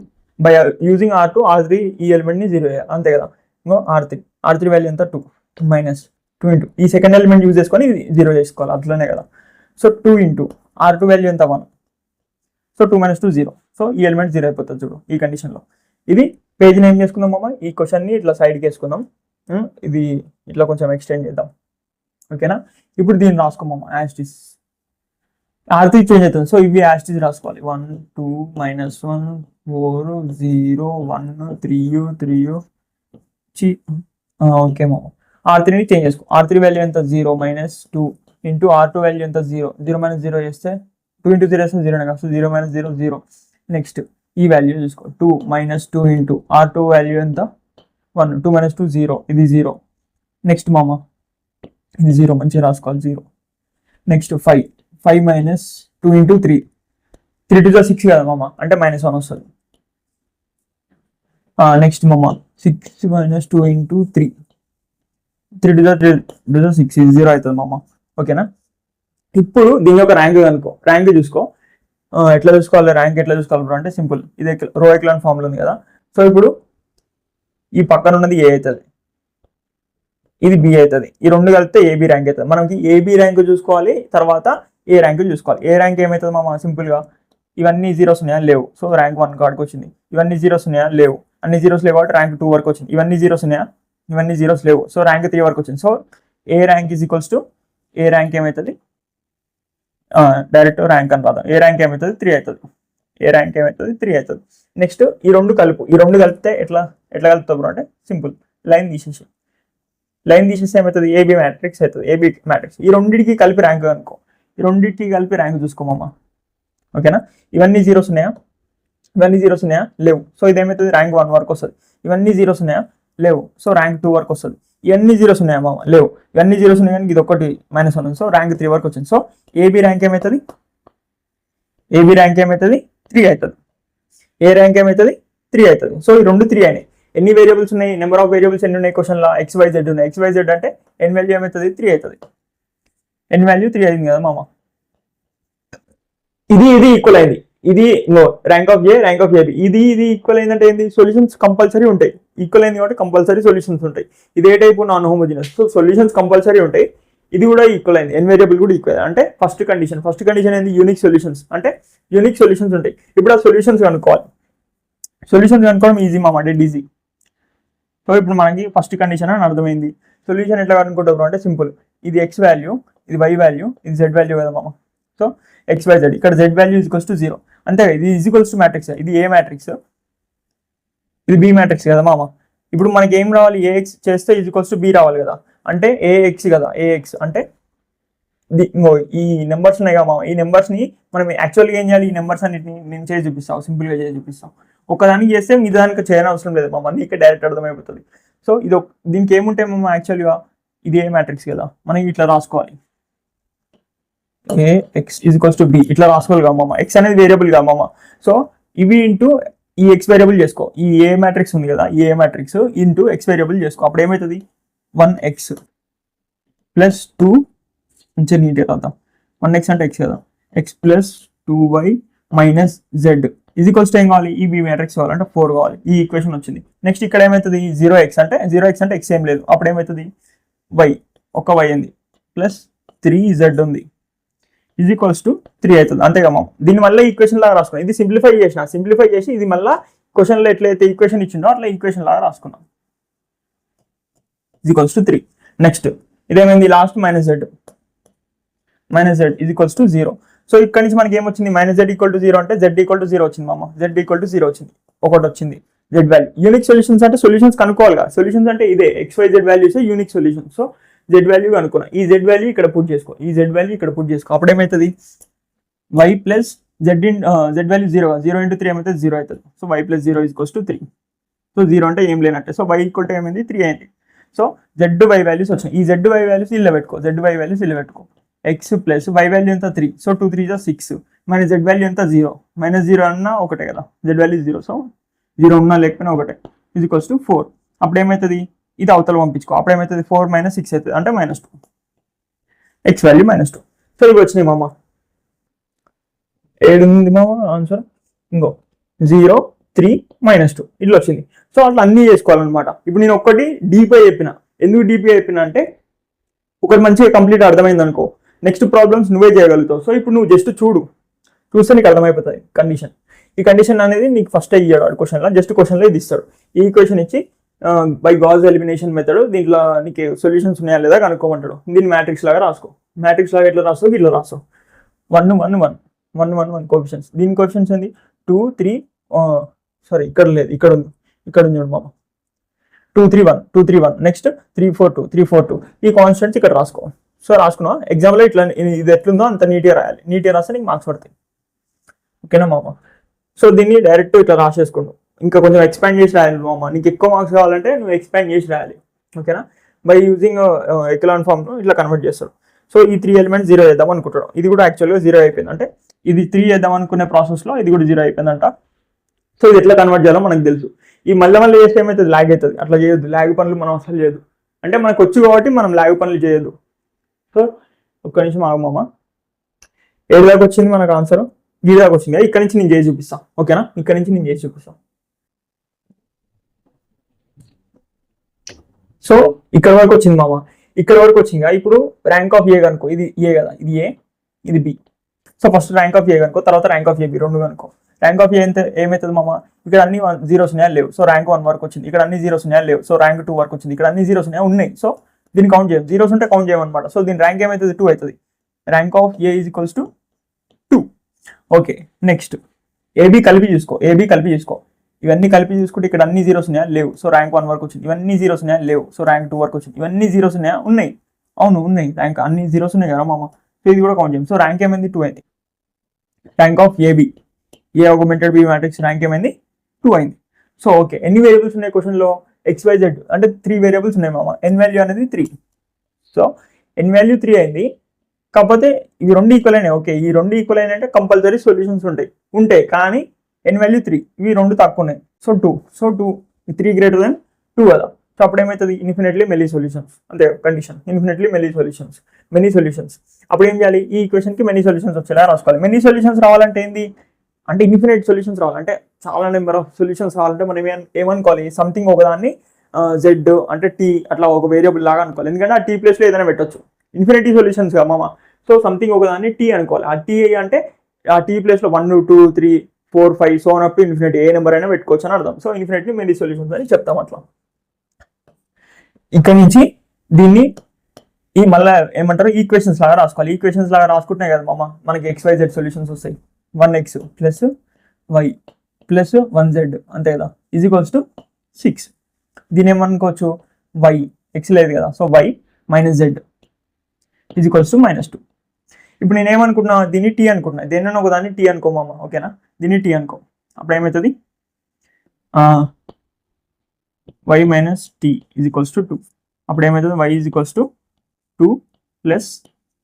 by using R2 R3 ఈ ఎలిమెంట్ని 0 చేయాలి అంతే కదా. ఇంకో R3 వాల్యూ ఎంత 2 మైనస్ 2 ఇంటూ ఈ సెకండ్ ఎలిమెంట్ యూజ్ చేసుకొని ఇది 0 చేసుకోవాలి అట్లనే కదా. సో 2 ఇంటూ R2 వాల్యూ ఎంత 1. So 2 minus 2 0. సో ఈ ఎలిమెంట్ 0 అయిపోతుంది చూడు ఈ కండిషన్లో. ఇది పేజ్ని ఏం చేసుకుందాం అమ్మ, ఈ క్వశ్చన్ని ఇట్లా సైడ్కి వేసుకుందాం, ఇది ఇట్లా కొంచెం ఎక్స్టెండ్ చేద్దాం ఓకేనా. ఇప్పుడు దీన్ని రాసుకోమమ్మ యాస్టిస్ R3 చేంజ్ అవుతుంది. సో ఇవి యాస్టిస్ రాసుకోవాలి 1 2 మైనస్ 1 4 0 1 3 ఓకే మామ. R3ని చేంజ్ చేసుకో. R3 వాల్యూ ఎంత 0 మైనస్ 2 ఇంటూ R2 వాల్యూ ఎంత 0 మైనస్ 0 చేస్తే 2 ఇంటూ 0 వేస్తే 0 సో 0 మైనస్ 0 0. నెక్స్ట్ ఈ వాల్యూ చూసుకో 2 మైనస్ 2 ఇంటూ R2 వాల్యూ ఎంత 1 2 మైనస్ 2 0 ఇది 0. నెక్స్ట్ మామ ఇది 0 మంచిగా రాసుకోవాలి 0. నెక్స్ట్ 5 మైనస్ 2 ఇంటూ 3 3 2 6 కదా మామ అంటే మైనస్ 1 వస్తుంది. నెక్స్ట్ మామ 6 మైనస్ 2 ఇంటూ 3 3 2 6 ఇది 0 అవుతుంది మామ ఓకేనా. ఇప్పుడు దీని యొక్క ర్యాంక్ అనుకో, ర్యాంక్ చూసుకో. ఎట్లా చూసుకోవాలి ర్యాంక్ ఎట్లా చూసుకోవాలి బ్రో అంటే సింపుల్, ఇది రో ఎక్లాన్ ఫార్ములా ఉంది కదా. సో ఇప్పుడు ఈ పక్కన ఉన్నది ఏ అవుతుంది, ఇది బి అవుతుంది, ఈ రెండు కలిపితే ఏబి ర్యాంక్ అవుతుంది. మనకి ఏబి ర్యాంక్ చూసుకోవాలి, తర్వాత ఏ ర్యాంక్ చూసుకోవాలి. ఏ ర్యాంక్ ఏమవుతుంది మామ సింపుల్గా ఇవన్నీ జీరోస్ ఉన్నాయా లేవు, సో ర్యాంక్ 1 కాడికి వచ్చింది. ఇవన్నీ జీరోస్ ఉన్నాయా లేవు, అన్ని జీరోస్ లేవు కాబట్టి ర్యాంక్ 2 వరకు వచ్చింది. ఇవన్నీ జీరోస్ ఉన్నాయా, ఇవన్నీ జీరోస్ లేవు, సో ర్యాంక్ 3 వరకు వచ్చింది. So A rank is equals to A rank ఏమవుతుంది డైరెక్ట్ ర్యాంక్ అని రాదాం. ఏ ర్యాంక్ ఏమవుతుంది 3 అవుతుంది, ఏ ర్యాంక్ ఏమవుతుంది 3 అవుతుంది. నెక్స్ట్ ఈ రెండు కలిపితే ఎట్లా కలుపుతావు అంటే సింపుల్ లైన్ తీసేసి ఏమవుతుంది ఏబి మ్యాట్రిక్స్ అవుతుంది. ఏబి మ్యాట్రిక్స్ ఈ రెండింటికి కలిపి ర్యాంక్ అనుకో, ఈ రెండింటికి కలిపి ర్యాంక్ చూసుకోమమ్మా ఓకేనా. ఇవన్నీ జీరోస్ ఉన్నాయా, లేవు, సో ఇదేమవుతుంది ర్యాంక్ 1 వరకు వస్తుంది. ఇవన్నీ జీరోస్ ఉన్నాయా లేవు, సో ర్యాంక్ 2 వరకు వస్తుంది. ఇవన్నీ జీరోస్ ఉన్నాయా మామ లేవు, ఇవన్నీ జీరోస్ ఉన్నాయి కానీ ఇది ఒకటి మైనస్ 1 సో ర్యాంక్ 3 వరకు వచ్చింది. సో ఏబి ర్యాంక్ ఏమవుతుంది 3 అవుతుంది. ఏ ర్యాంక్ ఏమవుతుంది 3 అవుతుంది. సో ఈ రెండు 3 అయినాయి. ఎన్ని వేరియబుల్స్ ఉన్నాయి, నెంబర్ ఆఫ్ వేరియబుల్స్ ఎన్ని ఉన్నాయి క్వశ్చన్లో XYZ ఉన్నాయి. XYZ అంటే ఎన్ వాల్యూ ఏమవుతుంది 3 అవుతుంది. ఎన్ వాల్యూ 3 అయింది కదా మామ. ఇది ఈక్వల్ అయింది, ఇది ర్యాంక్ ఆఫ్ ఏబి, ఇది ఈక్వల్ అయిందంటే ఏంటి సొల్యూషన్స్ కంపల్సరీ ఉంటాయి. ఈక్వల్ అయింది కాబట్టి కంపల్సరీ సొల్యూషన్స్ ఉంటాయి. ఇదే type non homogeneous, so solutions compulsory ఉంటాయి. ఇది కూడా ఈక్వల్ అయింది, ఎన్ వేరియబుల్ కూడా ఈక్వల్ అంటే ఫస్ట్ కండిషన్ ఏంది యూనిక్ సొల్యూషన్స్ అంటే యూనిక్ సొల్యూషన్స్ ఉంటాయి. ఇప్పుడు ఆ సొల్యూషన్స్ కనుక్కోవడం ఈజీ మామ, డెడ్ ఈజీ. సో ఇప్పుడు మనకి ఫస్ట్ కండిషన్ అని అర్థమైంది. సొల్యూషన్ ఎట్లా కనుక్కుంటారు అంటే సింపుల్, ఇది X వాల్యూ, ఇది Y వాల్యూ, ఇది Z వాల్యూ కదా మామ. సో XYZ ఇక్కడ Z వాల్యూ ఈక్వల్స్ టు 0 అంతే. ఇది ఈక్వల్స్ టు మ్యాట్రిక్స్, ఇది ఏ మ్యాట్రిక్స్, ఇది బి మ్యాట్రిక్స్ కదా మామ. ఇప్పుడు మనకి ఏం రావాలి AX చేస్తే ఈక్వల్స్ టు B రావాలి కదా, అంటే AX కదా. AX అంటే ఈ నెంబర్స్ ఉన్నాయి కదా మామ, ఈ నెంబర్స్ని మనం యాక్చువల్గా ఏం చేయాలి, ఈ నెంబర్స్ అన్నిటిని నేను చేసి చూపిస్తాను, సింపుల్గా చేసి చూపిస్తాను. ఒకదానికి చేస్తే మీ దానికి చేయని అవసరం లేదు మామ, నీకే డైరెక్ట్ అర్థమైపోతుంది. సో ఇది దీనికి ఏముంటాయి మామ యాక్చువల్గా ఇది ఏ మ్యాట్రిక్స్ కదా, మనం ఇట్లా రాసుకోవాలి AX ఈక్వల్స్ టు B ఇట్లా రాసుకోవాలి కదా మామ. X అనేది వేరియబుల్ కదా మామ. సో ఇవి ఇంటూ ఈ X వేరియబుల్ చేసుకో, ఈ ఏ మ్యాట్రిక్స్ ఉంది కదా, ఈ ఏ మ్యాట్రిక్స్ ఇంటూ X వేరియబుల్ చేసుకో. అప్పుడు ఏమవుతుంది 1X ప్లస్ 2 మంచిగా నీట్గా రాద్దాం. 1X అంటే X కదా, X plus 2Y minus Z equals to ఏం కావాలి ఈ B మ్యాట్రిక్స్ కావాలంటే 4 కావాలి. ఈ ఈక్వేషన్ వచ్చింది. నెక్స్ట్ ఇక్కడ ఏమవుతుంది 0X అంటే X ఏం లేదు, అప్పుడు ఏమవుతుంది Y ఒక Y ఉంది ప్లస్ 3Z ఉంది ఈక్వల్స్ టు 3 అవుతుంది అంతేగా మామ. దీని వల్ల ఈక్వేషన్ లాగా రాసుకున్నాం. ఇది సింప్లిఫై చేసి ఇది మళ్ళీ క్వశ్చన్లో ఎట్లయితే ఈక్వేషన్ ఇచ్చిందో అట్లా ఈక్వేషన్ లాగా రాసుకున్నాం ఈక్వల్స్ టు 3. నెక్స్ట్ ఇదేమైంది last minus Z equals to 0. సో ఇక్కడ నుంచి మనకి ఏమొచ్చింది Z ఈక్వల్ టు 0 అంటే Z ఈక్వల్ టు 0 వచ్చింది మామ. Z ఈక్వల్ టు 0 వచ్చింది, ఒకటి వచ్చింది Z వాల్యూ. యూనిక్ సొల్యూషన్స్ అంటే సొల్యూషన్స్ కనుక్కోవాలిగా. సొల్యూషన్స్ అంటే ఇదే XYZ values unique solution. So Z value అనుకున్నా, ఈ Z వాల్యూ ఇక్కడ పుట్ చేసుకో, ఈ Z వాల్యూ ఇక్కడ పుట్ చేసుకో. అప్పుడు ఏమవుతుంది Y plus Z value 0 into 3 ఏమవుతుంది 0 అవుతుంది. So Y plus 0 equals to 3. So 0 అంటే ఏం లేనట్టే. సో Y ఈక్వల్ టు ఏమైంది 3 అయింది. సో Z Y వాల్యూస్ వచ్చినాయి. ఈ Z Y వాల్యూస్ ఇలా పెట్టుకో, X ప్లస్ Y వాల్యూ ఎంత 3, సో 2 3 6 మైనస్ Z వాల్యూ ఎంత 0, -0 అన్నా ఒకటే కదా, Z వాల్యూ 0, సో 0 ఉన్నా లేకపోయినా ఒకటే ఈక్వల్స్ టు 4. అప్పుడు ఏమవుతుంది ఇది అవతల పంపించుకో, అప్పుడు ఏమవుతుంది 4 - 6 అవుతుంది అంటే -2, X వాల్యూ -2. సో ఇవి వచ్చినాయి మామ. ఏడు ఉంది మా ఆన్సర్. ఇంకో 0 3 -2 ఇట్లా వచ్చింది. సో అట్లా అన్నీ చేసుకోవాలన్నమాట. ఇప్పుడు నేను ఒక్కటి డీపై చెప్పిన. ఎందుకు డీపై చెప్పిన అంటే ఒకటి మంచిగా కంప్లీట్ అర్థమైంది అనుకో, నెక్స్ట్ ప్రాబ్లమ్స్ నువ్వే చేయగలుగుతావు. సో ఇప్పుడు నువ్వు జస్ట్ చూస్తే నీకు అర్థమైపోతుంది కండిషన్. ఈ కండిషన్ అనేది నీకు ఫస్ట్ ఇయ్యాడు ఆ క్వశ్చన్లో, జస్ట్ క్వశ్చన్లో ఇది ఇస్తాడు. ఈ క్వశ్చన్ ఇచ్చి బై గాస్ ఎలిమినేషన్ మెథడ్ దీంట్లో నీకు సొల్యూషన్స్ ఉన్నాయా లేదా కనుక్కోమంటాడు. దీన్ని మ్యాట్రిక్స్ లాగా రాసుకో. మ్యాట్రిక్స్ లాగా ఎట్లా రాస్తావు, ఇట్లా రాస్తావు. 1 1 1 1 1 1 కోఎఫిషియన్స్. దీని కోఎఫిషియన్స్ ఏంది 2 3 సారీ ఇక్కడ లేదు, ఇక్కడ ఉంది చూడు మామ. 2 3 1 2 3 1 నెక్స్ట్ 3 4 2 3 4 2 ఈ కాన్స్టెంట్స్ ఇక్కడ రాసుకో. సో రాసుకున్నా ఎగ్జామ్లో ఇట్లా ఇది ఎట్లుందో అంత నీట్గా రాయాలి. నీట్గా రాస్తే నీకు మార్క్స్ పడతాయి. ఓకేనా మామ? సో దీన్ని డైరెక్ట్ ఇట్లా రాసేసుకుంటావు. ఇంకా కొంచెం ఎక్స్పాండ్ చేసి రాయాలి మామ. నీకు ఎక్కువ మార్క్స్ కావాలంటే నువ్వు ఎక్స్పాండ్ చేసి రాయాలి. ఓకేనా? బై యూజింగ్ ఎకలాన్ ఫామ్ ఇట్లా కన్వర్ట్ చేస్తాడు. సో ఈ 3 ఎలిమెంట్స్ 0 చేద్దాం అనుకుంటాడు. ఇది కూడా యాక్చువల్గా 0 అయిపోయింది. అంటే ఇది 3 చేద్దాం అనుకునే ప్రాసెస్లో ఇది కూడా 0 అయిపోయిందంట. సో ఇది ఎట్లా కన్వర్ట్ చేయాలో మనకు తెలుసు. ఈ మళ్ళీ చేస్తే ఏమవుతుంది, ల్యాగ్ అవుతుంది. అట్లా చేయొద్దు, ల్యాగ్ పనులు మనం అసలు చేయదు. అంటే మనకు వచ్చు కాబట్టి మనం ల్యాగ్ పనులు చేయొద్దు. సో ఒక్క నిమిషం ఆగమామ. 7 దాకా వచ్చింది మనకు ఆన్సర్. ఈ దాకా వచ్చింది. ఇక్కడ నుంచి నేను చేసి చూపిస్తాను. ఓకేనా? ఇక్కడ నుంచి నేను చేసి చూపిస్తాను. సో ఇక్కడ వరకు వచ్చింది మామ. ఇక్కడ వరకు వచ్చింది. ఇప్పుడు ర్యాంక్ ఆఫ్ ఏ కనుకో. ఇది ఏ కదా, ఇది ఏ, ఇది B. So first rank of A కనుకో, తర్వాత ర్యాంక్ ఆఫ్ ఏబి రెండు కనుకో. ర్యాంక్ ఆఫ్ ఏ ఏమవుతుంది మామ? ఇక్కడ అన్ని 0s ఉన్నాయా లేవు. సో ర్యాంక్ 1 వరకు వచ్చింది. ఇక్కడ అన్ని 0s ఉన్నాయా లేవు. సో ర్యాంక్ 2 వరకు వచ్చింది. ఇక్కడ అన్ని 0s ఉన్నాయా ఉన్నాయి. సో దీన్ని కౌంట్ చేయం. 0s ఉంటే కౌంట్ చేయమన్నమాట. సో దీని ర్యాంక్ ఏమవుతుంది 2 అవుతుంది. Rank of A is equals to 2. Okay, next AB కలిపి చూసుకో. ఇవన్నీ కలిపి చూసుకుంటే ఇక్కడ అన్ని 0s ఉన్నాయా లేవు. సో ర్యాంక్ 1 వరకు వచ్చింది. ఇవన్నీ 0s ఉన్నాయా లేవు. సో ర్యాంక్ 2 వరకు వచ్చింది. ఇవన్నీ 0s ఉన్నాయా ఉన్నాయి. అవును ఉన్నాయి. ర్యాంక్ అన్ని 0s ఉన్నాయి కదా మామ. సో ఇది కూడా కౌంట్ చేయం. సో ర్యాంక్ ఏమైంది 2 అయింది. Rank of AB, A augmented B matrix rank ఏమైంది 2 అయింది. సో ఓకే, ఎన్ని వేరియబుల్స్ ఉన్నాయి క్వశ్చన్లో? XYZ అంటే 3 వేరియబుల్స్ ఉన్నాయి మామ. n వాల్యూ అనేది 3. సో n వాల్యూ 3 అయింది. కాకపోతే ఇవి రెండు ఈక్వల్ అయినాయి. ఓకే, ఈ రెండు ఈక్వల్ అయినాయంటే కంపల్సరీ సొల్యూషన్స్ ఉంటాయి. కానీ n వాల్యూ 3, ఇవి రెండు తక్కువ ఉన్నాయి. సో 2. సో 2 3 గ్రేటర్ దెన్ 2 కదా. సో అప్పుడు ఏమవుతుంది? Infinitely many solutions. అంతే కండిషన్. Infinitely many solutions. అప్పుడు ఏం చేయాలి? ఈ ఈక్వేషన్కి మెనీ సొల్యూషన్స్ వచ్చేలా రాసుకోవాలి. మెనీ సొల్యూషన్స్ రావాలంటే ఏంది అంటే ఇన్ఫినిట్ సొల్యూషన్స్ రావాలంటే చాలా నెంబర్ ఆఫ్ సొల్యూషన్స్ రావాలంటే మనం ఏమనుకోవాలి? సంథింగ్ ఒకదాన్ని జెడ్ అంటే టీ అట్లా ఒక వేరియబుల్ లాగా అనుకోవాలి. ఎందుకంటే ఆ టీ ప్లేస్లో ఏదైనా పెట్టచ్చు. ఇన్ఫినిటీ సొల్యూషన్స్ కదా మామ. సో సంథింగ్ ఒకదాన్ని టీ అనుకోవాలి. ఆ టీ అంటే ఆ టీ ప్లేస్లో 1 2 3 4 5 so up to infinity A number అయినా పెట్టుకోవచ్చు అని అర్థం. సో ఇన్ఫినిట్లీ మెనీ సొల్యూషన్స్ అని చెప్తాం అట్లా. ఇక్కడ నుంచి దీన్ని ఈ మళ్ళీ ఏమంటారు ఈక్వేషన్స్ లాగా రాసుకోవాలి. ఈక్వేషన్స్ లాగా రాసుకుంటున్నాయి కదా మామ, మనకి XYZ సొల్యూషన్స్ వస్తాయి. 1x plus y plus 1z అంతే కదా ఈజ్ ఈక్వల్స్ టు 6. దీని ఏమనుకోవచ్చు? y x లేదు కదా. So y minus z is equals to -2. ఇప్పుడు నేను ఏమనుకుంటున్నా? దీన్ని టీ అనుకుంటున్నా. దేన్నైనా ఒక దాన్ని టీ అనుకో మామ. ఓకేనా? దీన్ని టీ అనుకో. అప్పుడు ఏమవుతుంది? y minus T is equals to 2. అప్పుడు ఏమవుతుంది? y is equals to 2 plus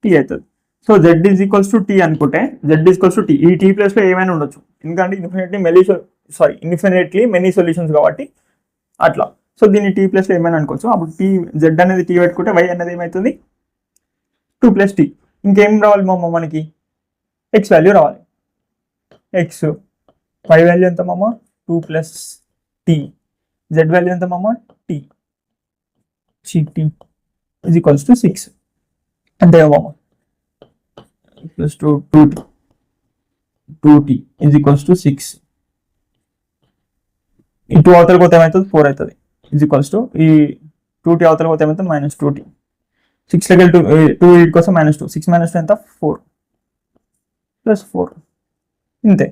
T అవుతుంది. So z is equals to T అనుకుంటే z ఈక్వల్స్ టు టీ. ఈ టీ ప్లేస్లో ఏమైనా ఉండొచ్చు. ఎందుకంటే ఇన్ఫినిట్లీ మెనీ సొల్యూషన్స్ కాబట్టి అట్లా. సో దీన్ని టీ ప్లేస్లో ఏమైనా అనుకోవచ్చు. అప్పుడు టీ z అనేది టీ పెట్టుకుంటే y అనేది ఏమవుతుంది 2 ప్లస్ టీ. ఇంకేం రావాలి మామ మనకి? x వాల్యూ రావాలి. y వాల్యూ ఎంత మామ? 2 ప్లస్ టీ. z వాల్యూ ఎంత మామ? T. T is equals to 6 అంతే మామ. Plus 2t is equals to 6. ఈ 2 అవతలకి పోతే ఏమవుతుంది? 4 అవుతుంది. ఈజ్ ఈక్వల్స్ టు ఈ 2t అవతలకి పోతే ఏమవుతుంది? -2t. 6 లెవెల్ 2 8 కోసం -2. 6 - 2 ఎంత? 4 ప్లస్ 4 ఇంతే.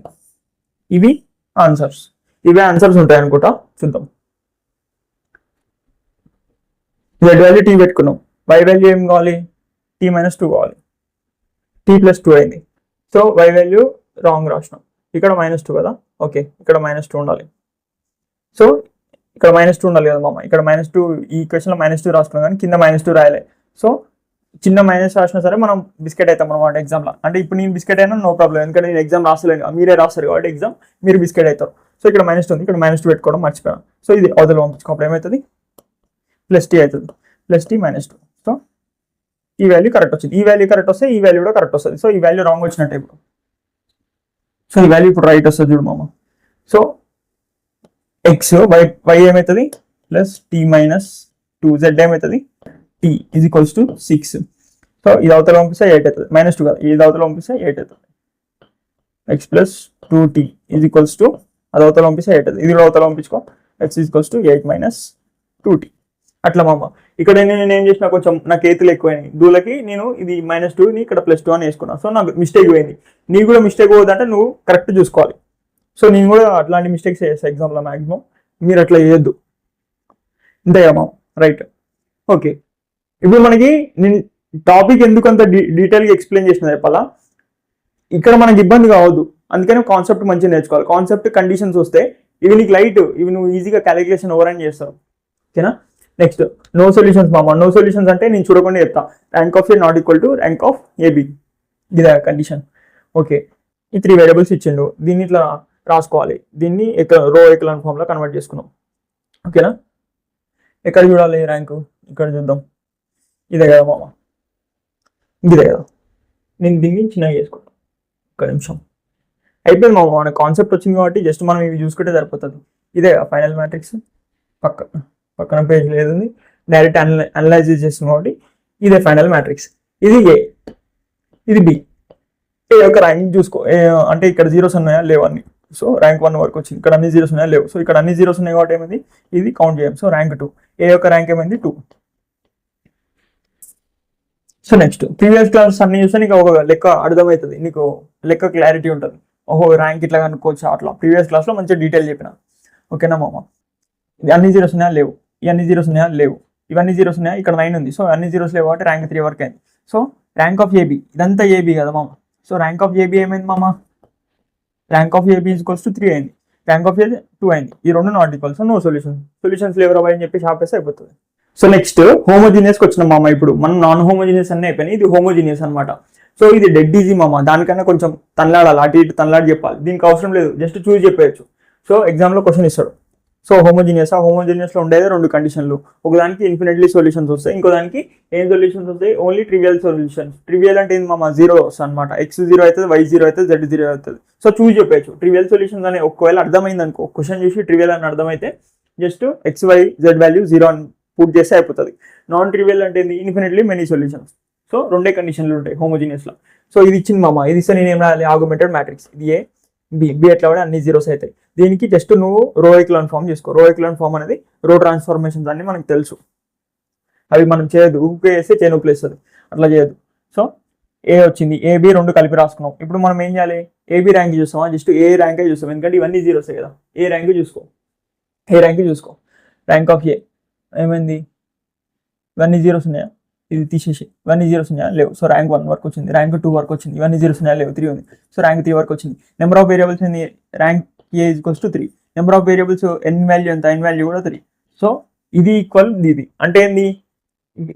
ఇవే ఆన్సర్స్ ఉంటాయి అనుకుంటా. చూద్దాం. z వాల్యూ టీ పెట్టుకున్నాం. y వాల్యూ ఏం కావాలి? t - 2 కావాలి. t ప్లస్ 2 అయింది. సో y వాల్యూ రాంగ్ రాసినాం. ఇక్కడ -2 కదా. ఓకే, ఇక్కడ -2 ఉండాలి. సో ఇక్కడ -2 ఉండాలి కదా మామ. ఇక్కడ -2 ఈ ఈక్వేషన్లో -2 రాసుకున్నాం కానీ కింద -2 రాయలే. సో చిన్న మైనస్ రాసినా సరే మనం బిస్కెట్ అవుతాం అనమాట ఎగ్జామ్లో. అంటే ఇప్పుడు నేను బిస్కెట్ అయినా నో ప్రాబ్లం, ఎందుకంటే నేను ఎగ్జామ్ రాస్తలేను, మీరే రాస్తారు కాబట్టి ఎగ్జామ్ మీరు బిస్కెట్ అవుతారు. సో ఇక్కడ -2 ఉంది, ఇక్కడ -2 పెట్టుకోవడం మర్చిపోయాను. సో ఇది అవతల పంపించుకో. అప్పుడు ఏమవుతుంది? +t అవుతుంది. +t -2. సో ఈ వాల్యూ కరెక్ట్ వచ్చింది. ఈ వాల్యూ కరెక్ట్ వస్తే ఈ వాల్యూ కూడా కరెక్ట్ వస్తుంది. సో ఈ వాల్యూ రాంగ్ వచ్చినట్టే. ఇప్పుడు సో ఈ వాల్యూ ఇప్పుడు రైట్ వస్తుంది చూడు మామ. సో ఎక్స్ వై ఏమవుతుంది ప్లస్ టీ మైనస్ 2z ఏమవుతుంది t is equals to 6. So ఇది అవతల పంపిస్తే 8 అవుతుంది, -2 కాదు, ఇది అవతల పంపిస్తే 8 అవుతుంది. X plus 2t is equals to అది అవతల పంపిస్తే 8 అవుతుంది, ఇది కూడా అవతల పంపించుకో, X is equals to 8 minus 2t. అట్లా మామ. ఇక్కడ నేను ఏం చేసిన, కొంచెం నా కేతులు ఎక్కువైనాయి దూలకి, నేను ఇది -2ని ఇక్కడ +2 అని వేసుకున్నా. సో నాకు మిస్టేక్ పోయింది. నీకు కూడా మిస్టేక్ పోవద్దంటే నువ్వు కరెక్ట్ చూసుకోవాలి. సో నేను కూడా అట్లాంటి మిస్టేక్స్ చేస్తాను ఎగ్జామ్లో మ్యాక్సిమం, మీరు అట్లా చేయొద్దు. అంతేగా మామ, రైట్. ఓకే, ఇప్పుడు మనకి నేను టాపిక్ ఎందుకు అంత డీటెయిల్గా ఎక్స్ప్లెయిన్ చేసిన చెప్పాలా, ఇక్కడ మనకి ఇబ్బంది కావద్దు, అందుకని కాన్సెప్ట్ మంచిగా నేర్చుకోవాలి. కాన్సెప్ట్ కండిషన్స్ వస్తే ఇవి నీకు లైట్, ఇవి నువ్వు ఈజీగా క్యాలిక్యులేషన్ ఓవర్ చేస్తావు. ఓకేనా. నెక్స్ట్ నో సొల్యూషన్స్ మామ. నో సొల్యూషన్స్ అంటే నేను చూడకుండా చెప్తా, rank of A not equal to rank of AB, ఇదే కండిషన్. ఓకే, ఈ 3 వేరియబుల్స్ ఇచ్చిండు, దీన్ని ఇట్లా రాసుకోవాలి, దీన్ని రో ఎకలాన్ ఫామ్లో కన్వర్ట్ చేసుకున్నాం. ఓకేనా. ఎక్కడ చూడాలి ర్యాంకు, ఇక్కడ చూద్దాం, ఇదే కదా మామ, ఇదే కదా. నేను దీన్ని చిన్నగా చేసుకుంటాను, ఒక్క నిమిషం. అయిపోయింది మామ, మన కాన్సెప్ట్ వచ్చింది కాబట్టి జస్ట్ మనం ఇవి చూసుకుంటే సరిపోతుంది. ఇదే ఫైనల్ మ్యాట్రిక్స్, పక్కన పేజ్ లేదు, డైరెక్ట్ అనలైజ్ చేస్తుంది కాబట్టి ఇదే ఫైనల్ మ్యాట్రిక్స్. ఇది ఏ, ఇది బి. ఏ యొక్క ర్యాంక్ చూసుకో, అంటే ఇక్కడ జీరోస్ ఉన్నాయా లేవు అన్ని. సో ర్యాంక్ 1 వరకు వచ్చింది, ఇక్కడ అన్ని జీరోస్ ఉన్నాయా లేవు. సో ఇక్కడ అన్ని జీరోస్ ఉన్నాయి కాబట్టి ఏమైంది, ఇది కౌంట్ చేయం. సో ర్యాంక్ 2, ఏ యొక్క ర్యాంక్ ఏమైంది 2. సో నెక్స్ట్ ప్రీవియస్ క్లాస్ అన్ని చూస్తే నీకు ఒక లెక్క అర్థమవుతుంది, నీకు లెక్క క్లారిటీ ఉంటుంది. ఓహో ర్యాంక్ ఇట్లా కనుక్కోవచ్చు అట్లా. ప్రీవియస్ క్లాస్లో మంచిగా డీటెయిల్ చెప్పిన. ఓకేనా మామ. ఇది అన్ని జీరోస్ ఉన్నాయా లేవు, ఇవన్నీ జీరోస్ ఉన్నాయా లేవు, ఇవన్నీ జీరోస్ ఉన్నాయా, ఇక్కడ 9 ఉంది. సో అన్ని జీరోస్ లేవు కాబట్టి ర్యాంక్ 3 వరకు అయింది. సో ర్యాంక్ ఆఫ్ ఏబి, ఇదంతా ఏబి కదా మామ. సో ర్యాంక్ ఆఫ్ ఏబి ఏమైంది మామ, rank of AB is equals to 3 అయింది, ర్యాంక్ ఆఫ్ ఏ 2 అయింది. ఈ రెండు not equal. So no solutions లేవు రాబాయి అని చెప్పి ఆపేస్తే అయిపోతుంది. సో నెక్స్ట్ హోమోజీనియస్కి వచ్చిన మామ. ఇప్పుడు మనం నాన్ హోమోజీనియస్ అన్నీ అయిపోయినాయి, ఇది హోమోజీనియస్ అనమాట. సో ఇది డెడ్ ఈజీ మామ, దానికన్నా కొంచెం తనలాడాలి, అటు ఇటు తనలాడి చెప్పాలి. దీనికి అవసరం లేదు, జస్ట్ చూసి చెప్పేయచ్చు. సో ఎగ్జామ్లో క్వశ్చన్ ఇస్తాడు. సో హోమోజీనియస్లో ఉండేది 2 కండిషన్లు, ఒకదానికి ఇన్ఫినిట్లీ సొల్యూషన్స్ వస్తాయి, ఇంకో దానికి ఏం సొల్యూషన్స్ వస్తాయి, ఓన్లీ ట్రివియల్ సొల్యూషన్స్. ట్రివియల్ అంటే ఏంది మామ, 0 అనమాట. x 0 అవుతుంది, y 0 అవుతుంది, z 0 అవుతుంది. సో చూసి చెప్పచ్చు ట్రివియల్ సొల్యూషన్స్ అని. ఒకవేళ అర్థమైంది అనుకో, క్వశ్చన్ చూసి ట్రివియల్ అని అర్థమైతే just x y z value 0 అని పుట్ చేస్తే అయిపోతుంది. నాన్ ట్రివియల్ అంటే ఏంది, ఇన్ఫినిట్లీ మెనీ సొల్యూషన్స్. సో 2 కండిషన్లు ఉంటాయి హోమోజీనియస్లో. సో ఇది ఇచ్చింది మామ, ఇది ఇస్తే నేను ఏం రాయాలి, ఆర్గ్యుమెంటెడ్ మ్యాట్రిక్స్. ఇది ఏ బి ఎట్లా కూడా అన్ని జీరోస్ అవుతాయి. దీనికి జస్ట్ నువ్వు రో ఎకలాన్ ఫామ్ చేసుకో. రో ఎకలాన్ ఫామ్ అనేది రో ట్రాన్స్ఫర్మేషన్స్ అన్ని మనకు తెలుసు, అవి మనం చేయదు, ఊకే వేస్తే చేను ప్లేస్తుంది, అట్లా చేయదు. సో ఏ వచ్చింది, ఏబి 2 కలిపి రాసుకున్నాం. ఇప్పుడు మనం ఏం చేయాలి, ఏబి ర్యాంక్ చూస్తామా, జస్ట్ ఏ ర్యాంకే చూస్తాం, ఎందుకంటే ఇవన్నీ జీరోస్ కదా. ఏ ర్యాంక్ చూసుకో, ర్యాంక్ ఆఫ్ ఏ ఏమైంది, ఇవన్నీ జీరోస్ ఉన్నాయా, ఇది తీసేసి ఇవన్నీ జీరోస్ ఉన్నాయా లేవు. సో ర్యాంక్ 1 వరకు వచ్చింది, ర్యాంక్ 2 వరకు వచ్చింది, ఇవన్నీ జీరోస్ ఉన్నాయా లేవు, 3 ఉంది. సో ర్యాంక్ 3 వరకు వచ్చింది. నెంబర్ ఆఫ్ వేరియబుల్స్ ఏంది, rank A is equals to 3. Number of variables n value ఎంత, ఎన్ వాల్యూ కూడా 3. సో ఇది ఈక్వల్ ఇది అంటే ఏంది,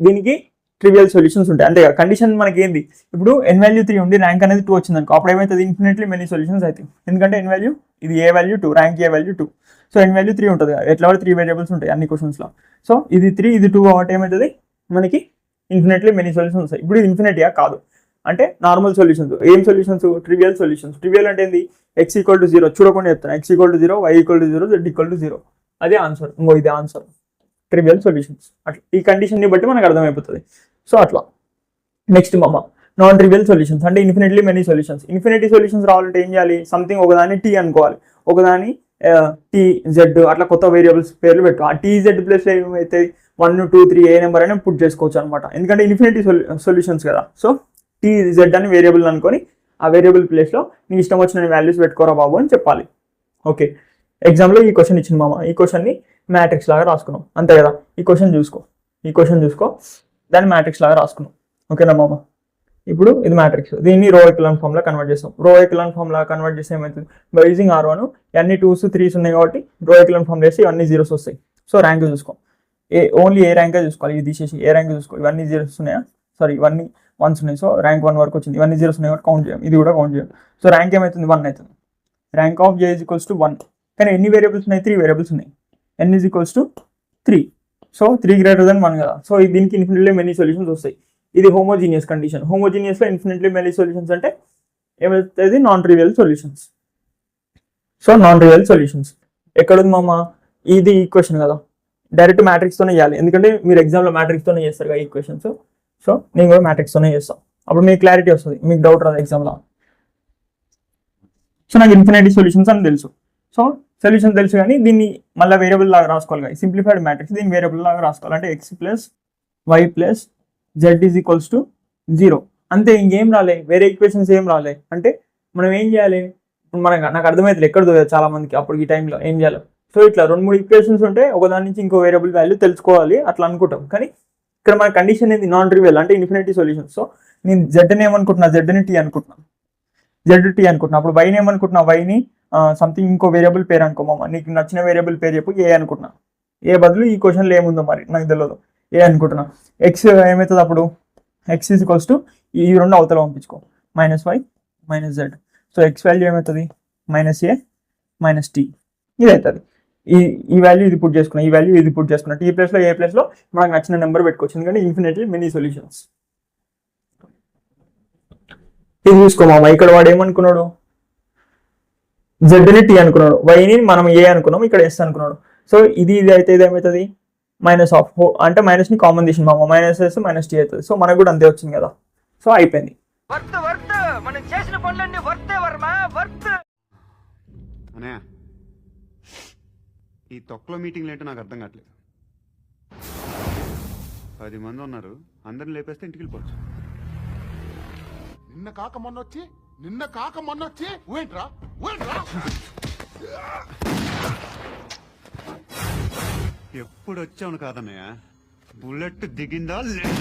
దీనికి ట్రివియల్ సొల్యూషన్స్ ఉంటాయి అంతే. కండిషన్ మనకి ఏంది, ఇప్పుడు ఎన్ వాల్యూ 3 ఉండి ర్యాంక్ అనేది 2 వచ్చింది అనుకో, అప్పుడు ఏమవుతుంది, ఇన్ఫినిట్లీ మెనీ సొల్యూషన్స్ అవుతాయి. ఎందుకంటే ఎన్ వాల్యూ, ఇది ఏ వాల్యూ 2, ర్యాంక్ ఏ వాల్యూ 2. సో ఎన్ వాల్యూ 3 ఉంటుంది, ఎట్లా కూడా 3 వేరియబుల్స్ ఉంటాయి అన్ని క్వశ్చన్స్లో. సో ఇది 3 ఇది 2 కాబట్టి ఏమవుతుంది, మనకి ఇన్ఫినిట్లీ మెనీ సొల్యూషన్స్ వస్తాయి. ఇప్పుడు ఇది ఇన్ఫినిటీయా కాదు, అంటే నార్మల్ సొల్యూషన్స్. ఏం సొల్యూషన్స్, ట్రివియల్ సొల్యూషన్స్. ట్రివియల్ అంటే ఏంది, x ఈక్వల్ టు 0 చూడకుండా చెప్తాను, x equal to 0, y equal to 0, z equal to 0. అదే ఆన్సర్, ఇంకో ఇదే ఆన్సర్, ట్రివియల్ సొల్యూషన్స్. అట్లా ఈ కండిషన్ని బట్టి మనకు అర్థమైపోతుంది. సో అట్లా నెక్స్ట్ మామ, నాన్ ట్రివియల్ సొల్యూషన్స్ అంటే infinitely many solutions. Infinity solutions రావాలంటే ఏం చేయాలి, సంథింగ్ ఒకదాన్ని టీ అనుకోవాలి, ఒకదాని టీ జెడ్, అట్లా కొత్త వేరియబుల్స్ పేర్లు పెట్టు. ఆ టీ జెడ్ ప్లస్ ఏమైతే 1 2 3 ఏ నెంబర్ అయినా పుట్ చేసుకోవచ్చు అనమాట, ఎందుకంటే ఇన్ఫినిటీ సొల్యూషన్స్ కదా. సో టీ జెడ్ అని వేరియబుల్ అనుకొని ఆ వేరియబుల్ ప్లేస్లో నీకు ఇష్టం వచ్చిన వాల్యూస్ పెట్టుకోరా బాబు అని చెప్పాలి. ఓకే, ఎగ్జామ్లో ఈ క్వశ్చన్ ఇచ్చింది మామ, ఈ క్వశ్చన్ని మ్యాట్రిక్స్ లాగా రాసుకున్నాం అంతే కదా. ఈ క్వశ్చన్ చూసుకో, దాన్ని మ్యాట్రిక్స్ లాగా రాసుకున్నాం. ఓకేనా మామ. ఇప్పుడు ఇది మ్యాట్రిక్స్, దీన్ని రో ఎకలాన్ ఫామ్లో కన్వర్ట్ చేస్తాం. రో ఎకలాన్ ఫామ్లో కన్వర్ట్ చేస్తే ఏమవుతుంది, బై యూజింగ్ R1 అన్ని 2s 3s ఉన్నాయి కాబట్టి రో ఎకలాన్ ఫామ్ చేసి అన్ని జీరోస్ వస్తాయి. సో ర్యాంక్ చూసుకో, ఓన్లీ ఏ ర్యాంకే చూసుకోవాలి, ఇది తీసేసి ఏ ర్యాంక్ చూసుకో. ఇవన్నీ జీరోస్ ఉన్నాయా, సారీ ఇవన్నీ 1s ఉన్నాయి. సో ర్యాంక్ 1 వరకు వచ్చింది, ఇవన్నీ జీరోస్ ఉన్నాయి కాబట్టి కౌంట్ చేయం, ఇది కూడా కౌంట్ చేయం. సో ర్యాంక్ ఏమవుతుంది, 1 అవుతుంది. Rank of J is equals to 1. కానీ ఎన్ని వేరియబుల్స్ ఉన్నాయి, 3 వేరియబుల్స్ ఉన్నాయి. n is equals to 3. So 3 greater than 1 కదా. సో దీనికి ఇన్ఫినిట్లీ మెనీ సొల్యూషన్స్ వస్తాయి. ఇది హోమోజీనియస్ కండిషన్. హోమోజీనియస్లో ఇన్ఫినిట్లీ మెనీ సొల్యూషన్స్ అంటే ఏమవుతుంది, non trivial solutions. So non trivial solutions. ఎక్కడుంది మామ? ఇది ఈక్వేషన్ కదా, డైరెక్ట్ మ్యాట్రిక్స్తోనే చేయాలి, ఎందుకంటే మీరు ఎగ్జామ్లో మ్యాట్రిక్స్తోనే చేస్తారు కదా ఈక్వేషన్స్. సో నేను కూడా మ్యాట్రిక్స్తోనే చేస్తాను, అప్పుడు మీకు క్లారిటీ వస్తుంది, మీకు డౌట్ రాదు ఎగ్జామ్లో. సో నాకు ఇన్ఫినిటీ సొల్యూషన్స్ అని తెలుసు. సో సొల్యూషన్ తెలుసు, కానీ దీన్ని మళ్ళీ వేరియబుల్ లాగా రాసుకోవాలి కదా, సింప్లిఫైడ్ మ్యాట్రిక్స్ దీన్ని వేరియబుల్ లాగా రాసుకోవాలి. అంటే x plus y plus z is equals to 0. అంతే, ఇంకేం రాలే, వేరే ఈక్వేషన్స్ ఏం రాలే. అంటే మనం ఏం చేయాలి ఇప్పుడు? నాకు అర్థమవుతుంది ఎక్కడ దొరకదు చాలా మందికి అప్పుడు ఈ టైంలో ఏం చేయాలి. సో ఇట్లా 2-3 ఈక్వేషన్స్ ఉంటే ఒకదాని నుంచి ఇంకో వేరియబుల్ వాల్యూ తెలుసుకోవాలి అట్లా అనుకుంటాం. కానీ ఇక్కడ మన కండిషన్ ఏంది? నాన్ ట్రివియల్ అంటే ఇన్ఫినిటీ సొల్యూషన్. సో నేను జెడ్ని ఏమనుకుంటున్నా? జెడ్ని టీ అనుకుంటున్నాను, జెడ్ టీ అనుకుంటున్నా. అప్పుడు వైని ఏమనుకుంటున్నా? వైని సంథింగ్ ఇంకో వేరియబుల్ పేరు అనుకోమా, నీకు నచ్చిన వేరియబుల్ పేరు చెప్పు, ఏ అనుకుంటున్నా. ఏ బదులు ఈ క్వశ్చన్లో ఏముందో మరి నాకు తెలియదు, ఏ అనుకుంటున్నా. ఎక్స్ ఏమవుతుంది అప్పుడు? ఎక్స్ ఈజ్ ఈక్వల్స్ టు ఈ 2 అవతల పంపించుకో, -y -z. So X value ఏమవుతుంది? -a -t. ఇది అవుతుంది. ఈ వాల్యూ ఇది పుట్ చేసుకున్నా, ఈ వాల్యూ ఇది పుట్ చేసుకున్నా, టీ ప్లేస్లో ఏ ప్లేస్లో మనకు నచ్చిన నెంబర్ పెట్టుకోవచ్చు, ఎందుకంటే ఇన్ఫినిట్లీ మెనీ సొల్యూషన్స్. ఇది చూసుకోమా, ఇక్కడ వాడు ఏమనుకున్నాడు? జెడ్ని టీ అనుకున్నాడు, వైని మనం ఏ అనుకున్నాం, ఇక్కడ ఎస్ అనుకున్నాడు. సో ఇది అయితే ఇది ఏమవుతుంది? మైనస్ ఆఫ్ అంటే మైనస్ని కామన్ తీసిన మామ, -s -t అవుతుంది. సో మనకు కూడా అంతే వచ్చింది కదా. సో అయిపోయింది. అనే ఈ తొక్కలో మీటింగ్లు ఏంటో నాకు అర్థం కావట్లేదు. 10 మంది ఉన్నారు, అందరిని లేపేస్తే ఇంటికి వెళ్ళిపోవచ్చు. నిన్న కాక మొన్నొచ్చి ఊయంట్రా ఎప్పుడు వచ్చావును కాదన్నయ్య, బుల్లెట్ దిగిందా లేదా?